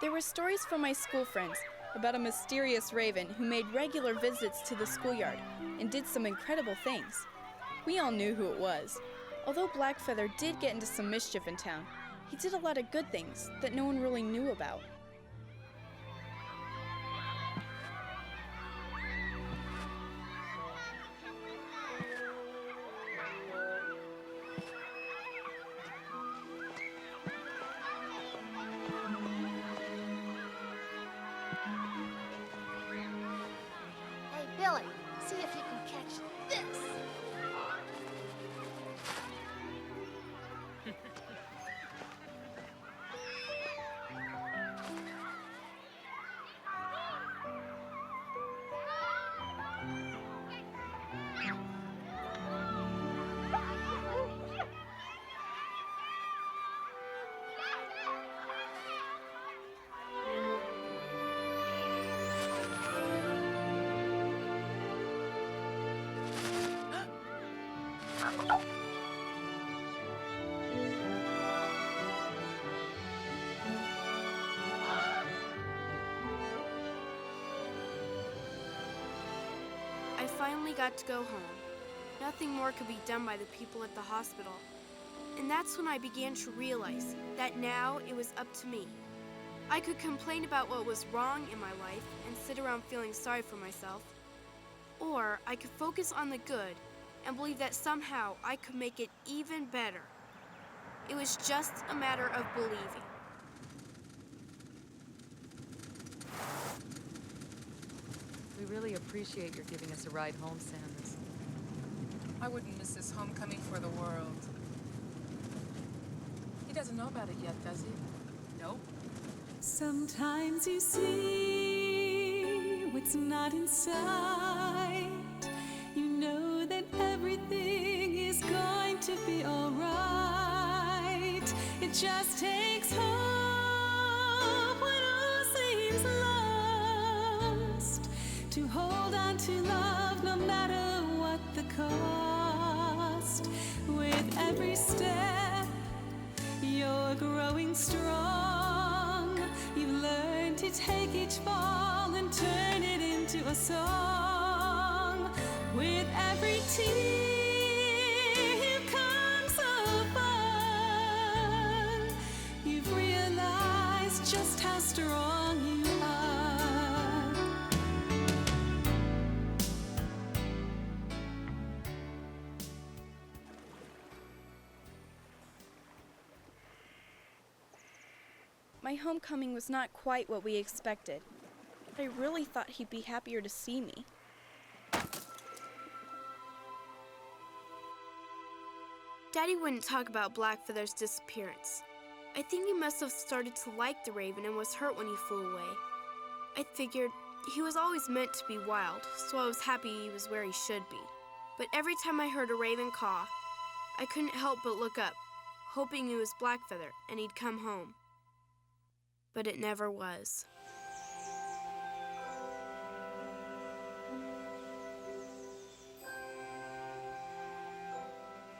There were stories from my school friends about a mysterious raven who made regular visits to the schoolyard and did some incredible things. We all knew who it was. Although Blackfeather did get into some mischief in town, he did a lot of good things that no one really knew about. Hey, Billy, see if you can catch this. I finally got to go home. Nothing more could be done by the people at the hospital. And that's when I began to realize that now it was up to me. I could complain about what was wrong in my life and sit around feeling sorry for myself. Or I could focus on the good and believe that somehow I could make it even better. It was just a matter of believing. We really appreciate your giving us a ride home, Sanders. I wouldn't miss this homecoming for the world. He doesn't know about it yet, does he? Nope. Sometimes you see what's not in sight. You know that everything is going to be all right. It just takes hope when all seems lost, to hold on to love no matter what the cost. With every step, you're growing strong. You've learned to take each fall and turn it into a song. With every tear, you've come so far. You've realized just how strong you are. My homecoming was not quite what we expected, but I really thought he'd be happier to see me. Daddy wouldn't talk about Blackfeather's disappearance. I think he must have started to like the Raven and was hurt when he flew away. I figured He was always meant to be wild, so I was happy he was where he should be. But every time I heard a raven caw, I couldn't help but look up, hoping it was Blackfeather and he'd come home. But it never was.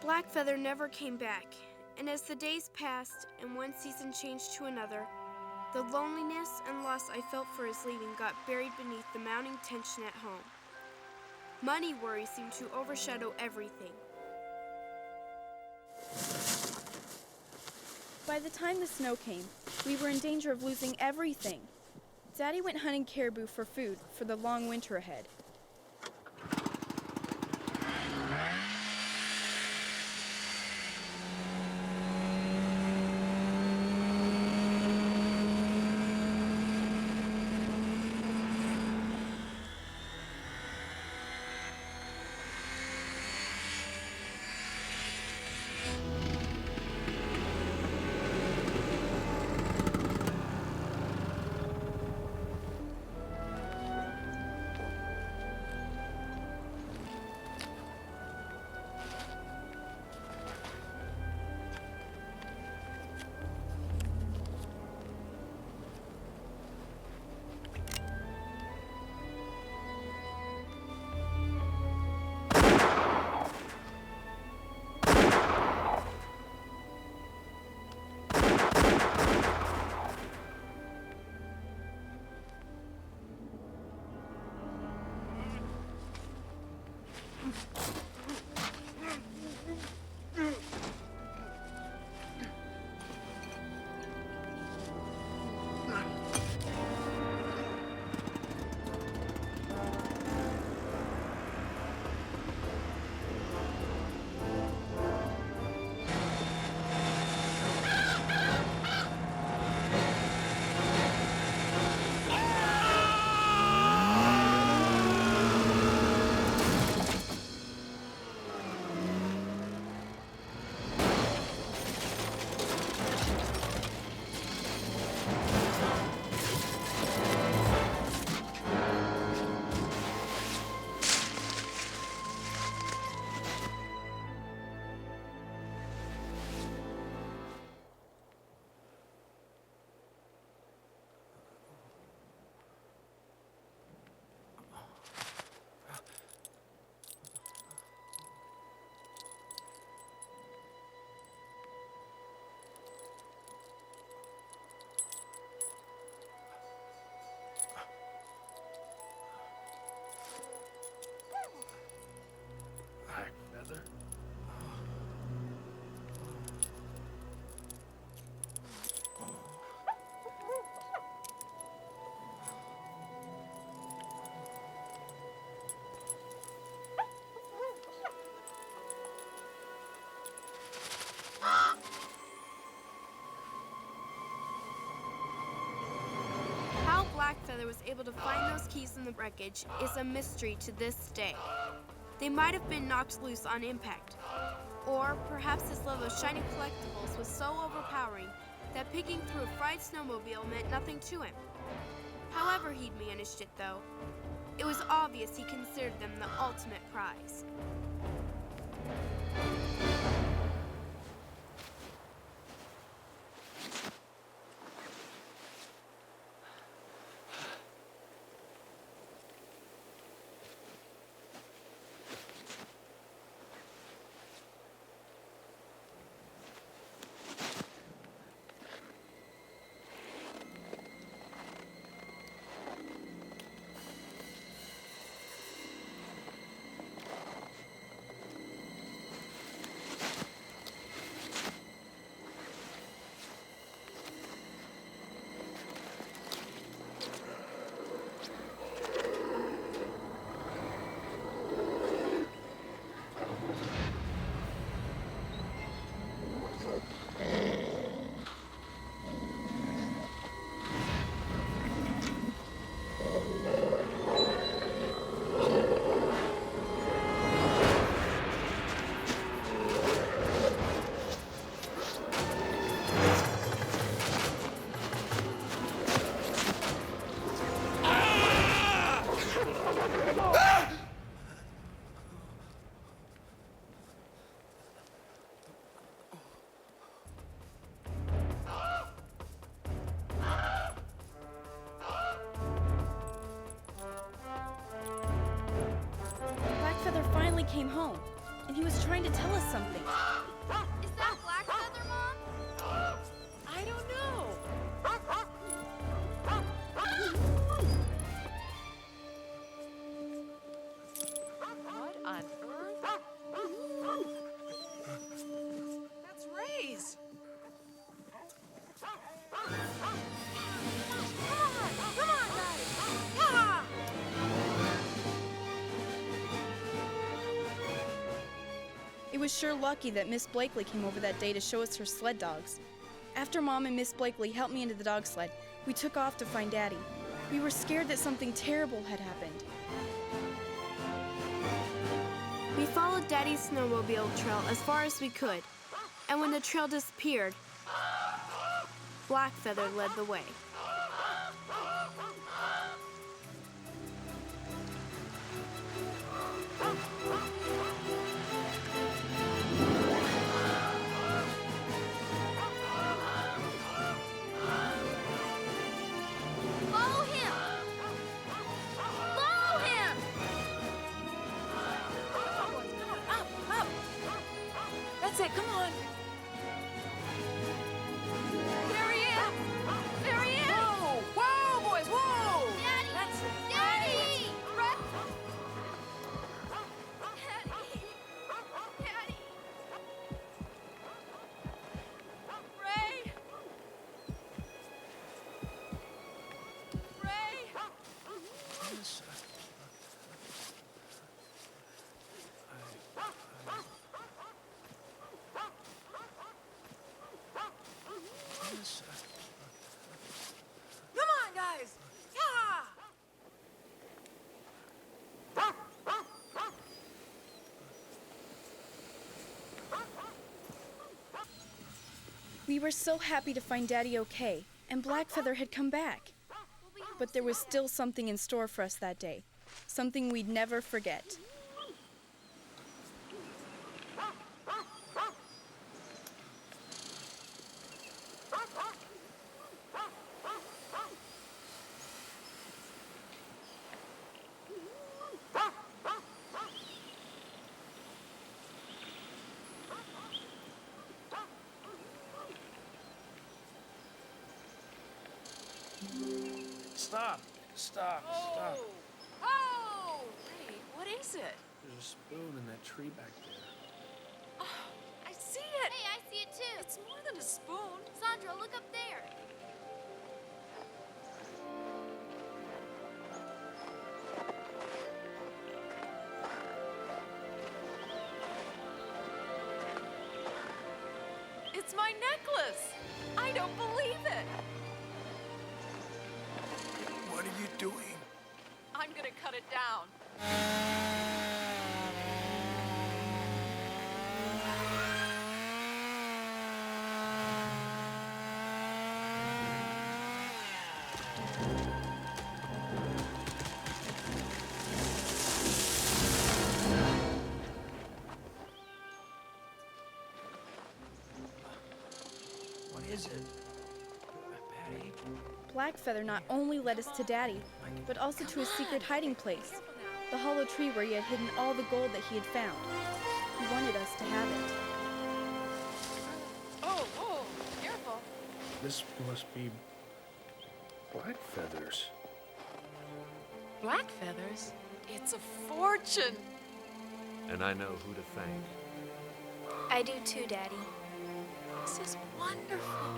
Blackfeather never came back, and as the days passed and one season changed to another, the loneliness and loss I felt for his leaving got buried beneath the mounting tension at home. Money worries seemed to overshadow everything. By the time the snow came, we were in danger of losing everything. Daddy went hunting caribou for food for the long winter ahead. Blackfeather? How Blackfeather was able to find those keys in the wreckage is a mystery to this day. They might have been knocked loose on impact, or perhaps his love of shiny collectibles was so overpowering that picking through a fried snowmobile meant nothing to him. However he'd managed it, though, it was obvious he considered them the ultimate prize. came home, and he was trying to tell us something. Is that Black Feather, Mom? I don't know. What on earth? That's Ray's. Come on, guys! Yeah! It was sure lucky that Miss Blakely came over that day to show us her sled dogs. After Mom and Miss Blakely helped me into the dog sled, we took off to find Daddy. We were scared that something terrible had happened. We followed Daddy's snowmobile trail as far as we could, and when the trail disappeared, Black Feather led the way. Follow him! Follow him! Up. That's it, come on. There he is! There he is! Whoa, whoa, boys, whoa! Daddy! That's Daddy! Daddy! Ray! Ray! Come on, guys! Yeah! We were so happy to find Daddy okay, and Black Feather had come back. But there was still something in store for us that day, something we'd never forget. Stop. Stop. Stop. Oh! Ray, what is it? There's a spoon in that tree back there. Oh, I see it! Hey, I see it too! It's more than a spoon. Sandra, look up there! It's my necklace! I don't believe it! What are you doing? I'm gonna cut it down. What is it? Patty? Black Feather not only led us to Daddy, but also to his secret hiding place, the hollow tree where he had hidden all the gold that he had found. He wanted us to have it. Oh, whoa, careful. This must be Black Feathers. Black feathers? It's a fortune. And I know who to thank. I do too, Daddy. This is wonderful.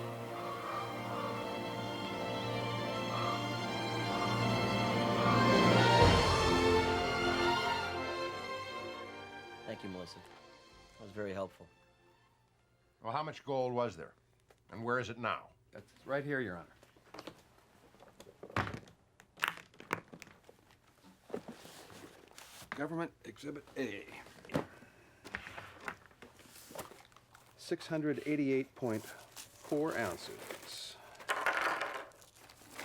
Thank you, Melissa. That was very helpful. Well, how much gold was there? And where is it now? That's right here, Your Honor. Government Exhibit A. 688.4 ounces.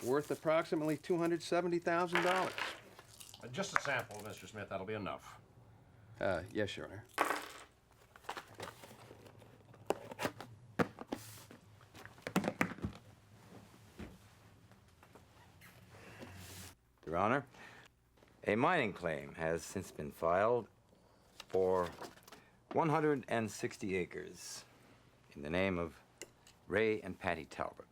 Worth approximately $270,000. Just a sample, Mr. Smith. That'll be enough. Yes, Your Honor. Your Honor, a mining claim has since been filed for 160 acres in the name of Ray and Patty Talbot,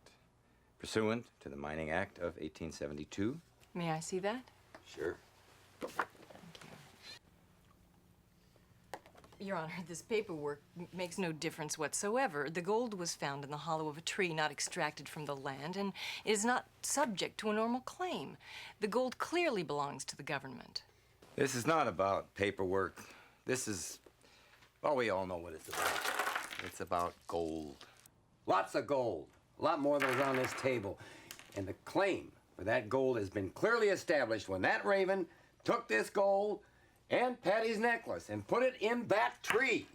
pursuant to the Mining Act of 1872. May I see that? Sure. Your Honor, this paperwork makes no difference whatsoever. The gold was found in the hollow of a tree, not extracted from the land, and is not subject to a normal claim. The gold clearly belongs to the government. This is not about paperwork. This is, well, we all know what it's about. It's about gold. Lots of gold. A lot more than was on this table. And the claim for that gold has been clearly established when that raven took this gold and Patty's necklace and put it in that tree.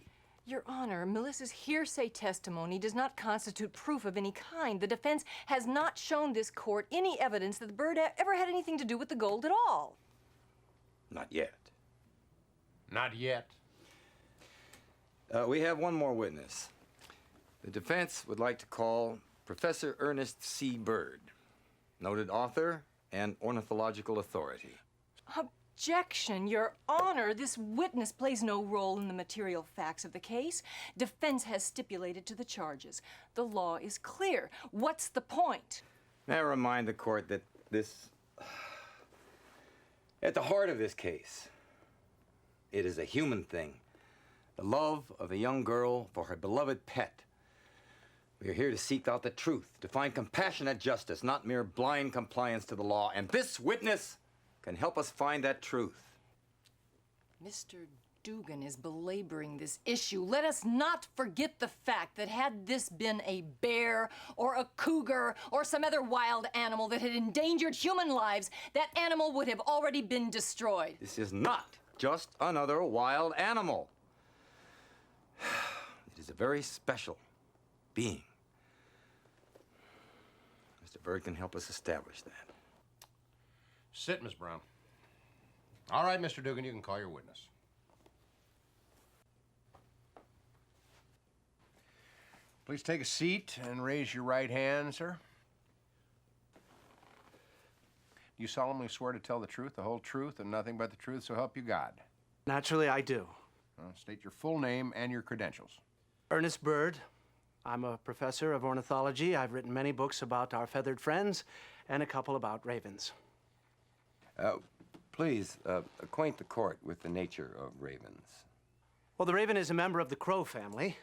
Your Honor, Melissa's hearsay testimony does not constitute proof of any kind. The defense has not shown this court any evidence that the bird ever had anything to do with the gold at all. Not yet. Not yet. We have one more witness. The defense would like to call Professor Ernest C. Bird, noted author and ornithological authority. Objection, Your Honor. This witness plays no role in the material facts of the case. Defense has stipulated to the charges. The law is clear. What's the point? May I remind the court that at the heart of this case, it is a human thing. The love of a young girl for her beloved pet. We are here to seek out the truth, to find compassionate justice, not mere blind compliance to the law. And this witness can help us find that truth. Mr. Dugan is belaboring this issue. Let us not forget the fact that had this been a bear or a cougar or some other wild animal that had endangered human lives, that animal would have already been destroyed. This is not just another wild animal. It is a very special being. Mr. Bird can help us establish that. Sit, Miss Brown. All right, Mr. Dugan, you can call your witness. Please take a seat and raise your right hand, sir. Do you solemnly swear to tell the truth, the whole truth, and nothing but the truth, so help you God? Naturally, I do. State your full name and your credentials. Ernest Bird. I'm a professor of ornithology. I've written many books about our feathered friends and a couple about ravens. Please, acquaint the court with the nature of ravens. Well, the raven is a member of the crow family.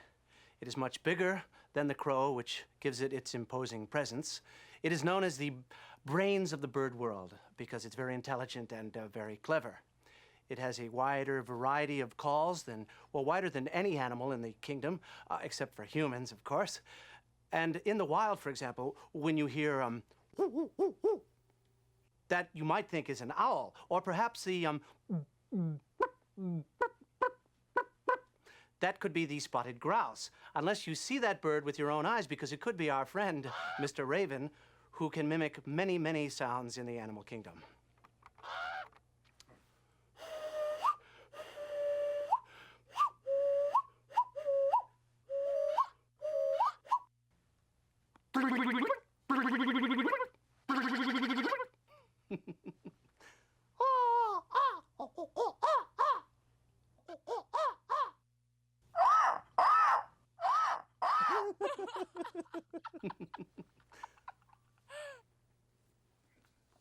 It is much bigger than the crow, which gives it its imposing presence. It is known as the brains of the bird world because it's very intelligent and very clever. It has a wider variety of calls than, well, wider than any animal in the kingdom, except for humans, of course. And in the wild, for example, when you hear, woo, woo, woo, woo, that you might think is an owl, or perhaps the, that could be the spotted grouse, unless you see that bird with your own eyes, because it could be our friend, Mr. Raven, who can mimic many, many sounds in the animal kingdom.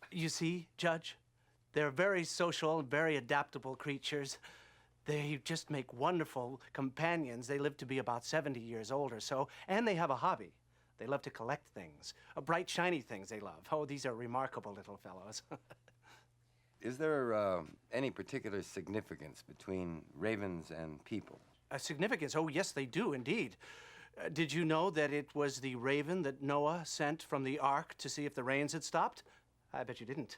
You see, Judge, they're very social and very adaptable creatures. They just make wonderful companions. They live to be about 70 years old or so, and they have a hobby. They love to collect things, bright, shiny things they love. Oh, these are remarkable little fellows. Is there any particular significance between ravens and people? A significance? Oh, yes, they do, indeed. Did you know that it was the raven that Noah sent from the ark to see if the rains had stopped? I bet you didn't.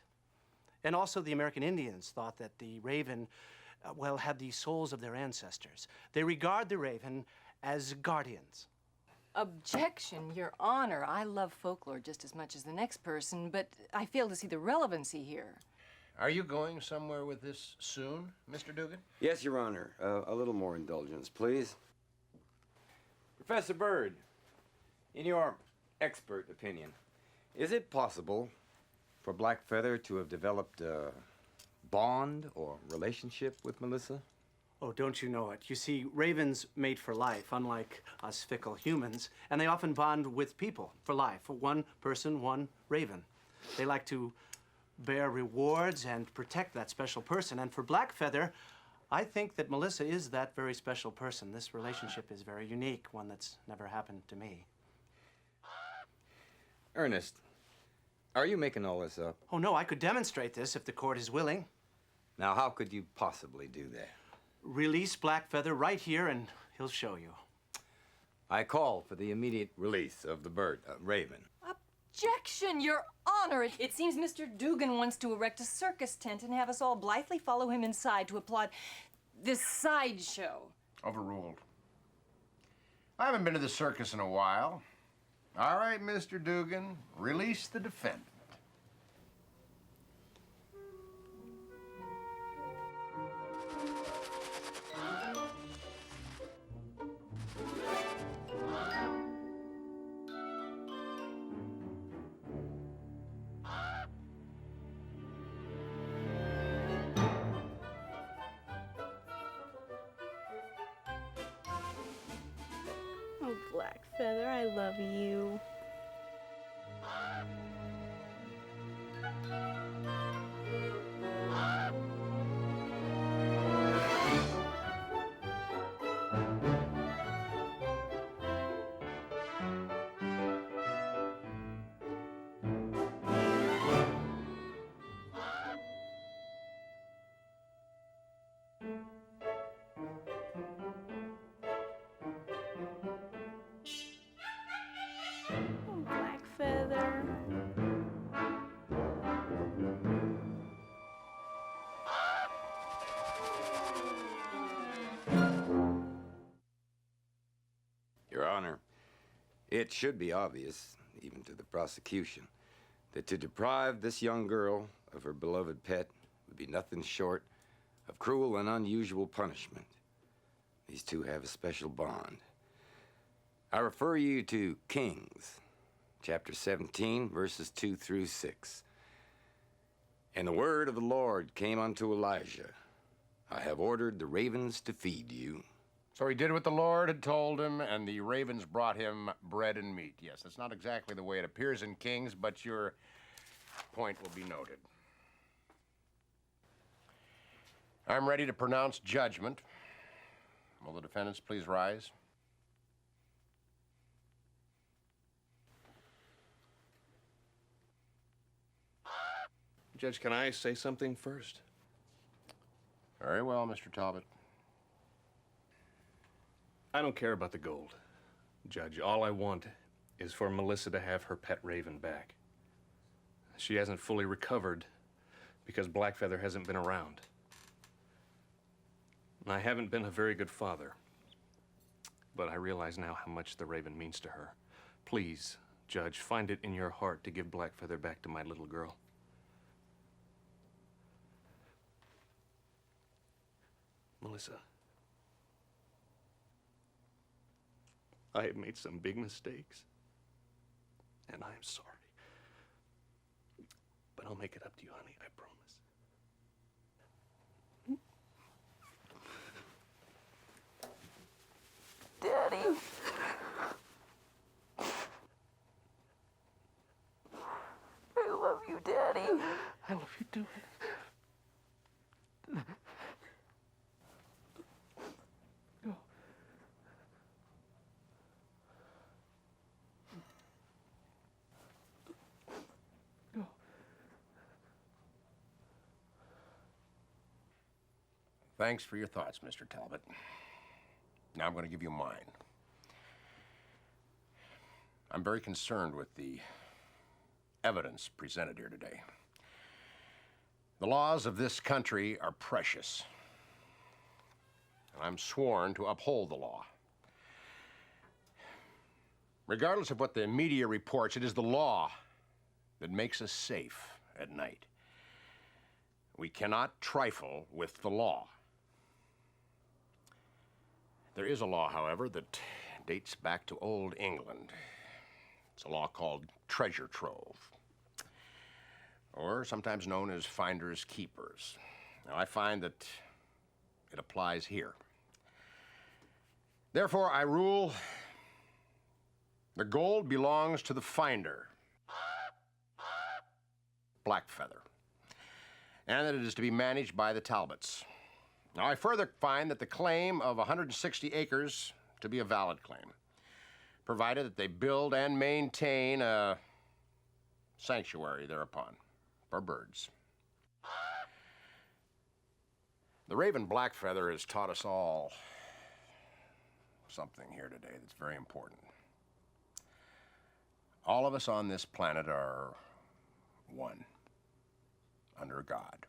And also the American Indians thought that the raven, well, had the souls of their ancestors. They regard the raven as guardians. Objection, Your Honor. I love folklore just as much as the next person, but I fail to see the relevancy here. Are you going somewhere with this soon, Mr. Dugan? Yes, Your Honor. A little more indulgence, please. Professor Bird, in your expert opinion, is it possible for Blackfeather to have developed a bond or relationship with Melissa? Oh, don't you know it? You see, ravens mate for life, unlike us fickle humans, and they often bond with people for life. One person, one raven. They like to bear rewards and protect that special person. And for Blackfeather, I think that Melissa is that very special person. This relationship is very unique, one that's never happened to me. Ernest, are you making all this up? Oh, no, I could demonstrate this if the court is willing. Now, how could you possibly do that? Release Blackfeather right here, and he'll show you. I call for the immediate release of the bird, Raven. Objection, Your Honor! It seems Mr. Dugan wants to erect a circus tent and have us all blithely follow him inside to applaud this sideshow. Overruled. I haven't been to the circus in a while. All right, Mr. Dugan, release the defendant. Oh, Blackfeather, I love you. Oh, Blackfeather. Your Honor, it should be obvious, even to the prosecution, that to deprive this young girl of her beloved pet would be nothing short of cruel and unusual punishment. These two have a special bond. I refer you to Kings, chapter 17, verses 2 through 6. And the word of the Lord came unto Elijah. I have ordered the ravens to feed you. So he did what the Lord had told him, and the ravens brought him bread and meat. Yes, that's not exactly the way it appears in Kings, but your point will be noted. I'm ready to pronounce judgment. Will the defendants please rise? Judge, can I say something first? Very well, Mr. Talbot. I don't care about the gold, Judge. All I want is for Melissa to have her pet raven back. She hasn't fully recovered because Blackfeather hasn't been around. And I haven't been a very good father, but I realize now how much the raven means to her. Please, Judge, find it in your heart to give Blackfeather back to my little girl. Melissa, I have made some big mistakes, and I am sorry. But I'll make it up to you, honey, I promise. Daddy. I love you, Daddy. I love you too. Thanks for your thoughts, Mr. Talbot. Now I'm going to give you mine. I'm very concerned with the evidence presented here today. The laws of this country are precious, and I'm sworn to uphold the law. Regardless of what the media reports, it is the law that makes us safe at night. We cannot trifle with the law. There is a law, however, that dates back to Old England. It's a law called treasure trove, or sometimes known as finders keepers. Now, I find that It applies here. Therefore, I rule the gold belongs to the finder, Blackfeather, and that it is to be managed by the Talbots. Now, I further find that the claim of 160 acres to be a valid claim, provided that they build and maintain a sanctuary thereupon for birds. The Raven Blackfeather has taught us all something here today that's very important. All of us on this planet are one, under God.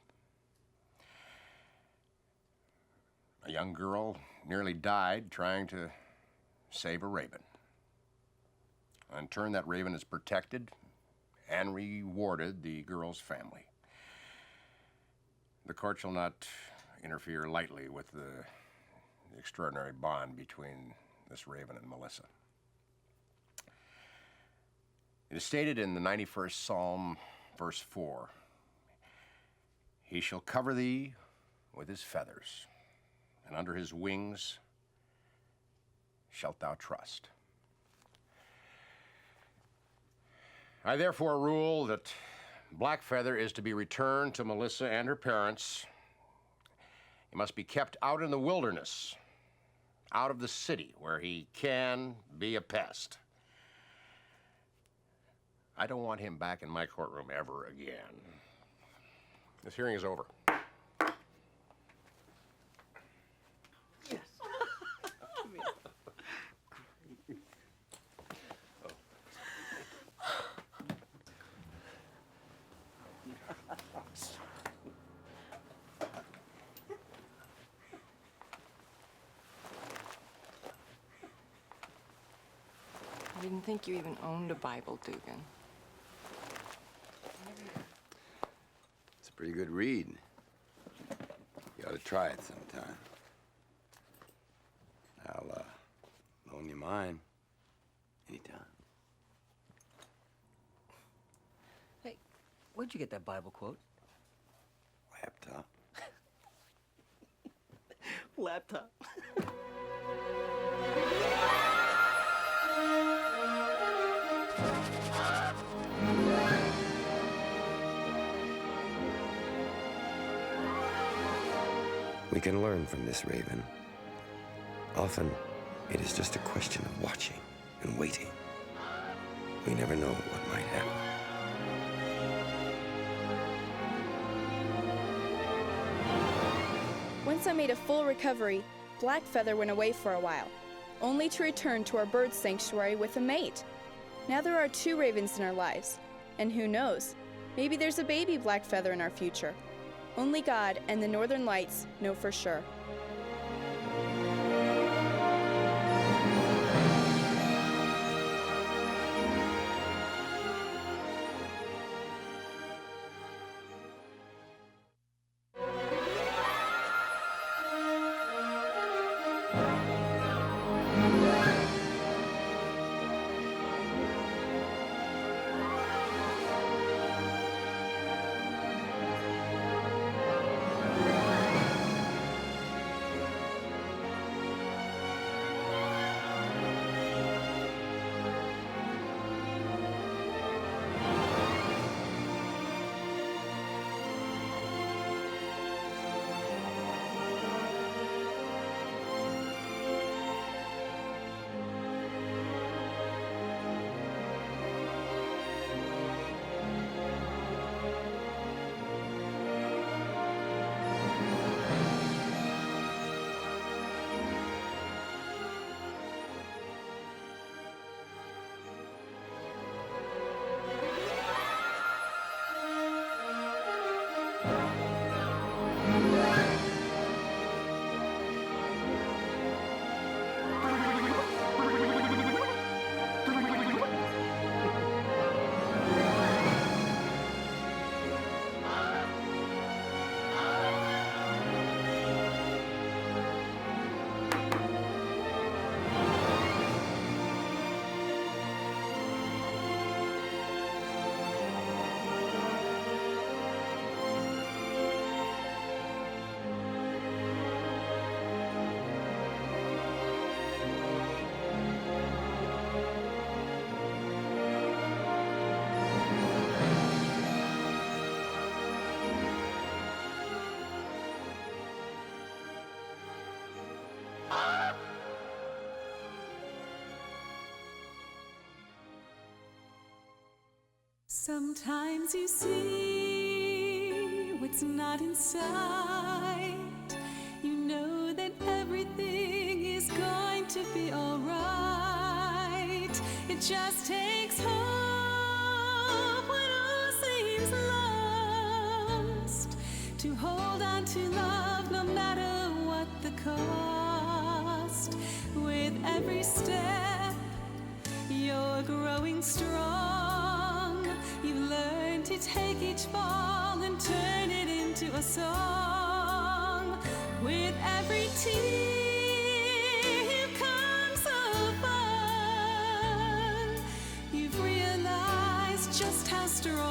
A young girl nearly died trying to save a raven. In turn, that raven has protected and rewarded the girl's family. The court shall not interfere lightly with the extraordinary bond between this raven and Melissa. It is stated in the 91st Psalm, verse 4, "He shall cover thee with his feathers, and under his wings shalt thou trust." I therefore rule that Blackfeather is to be returned to Melissa and her parents. He must be kept out in the wilderness, out of the city, where he can be a pest. I don't want him back in my courtroom ever again. This hearing is over. I didn't think you even owned a Bible, Dugan. It's a pretty good read. You ought to try it sometime. I'll loan you mine anytime. Hey, where'd you get that Bible quote? Laptop. Laptop. We can learn from this raven. Often, it is just a question of watching and waiting. We never know what might happen. Once I made a full recovery, Blackfeather went away for a while, only to return to our bird sanctuary with a mate. Now there are 2 ravens in our lives, and who knows, maybe there's a baby Blackfeather in our future. Only God and the Northern Lights know for sure. Sometimes you see what's not in sight. You know that everything is going to be alright. It just takes hope when all seems lost, to hold on to love no matter what the cost. With every step, you're growing strong. You've learned to take each fall and turn it into a song. With every tear, you've come so far. You've realized just how strong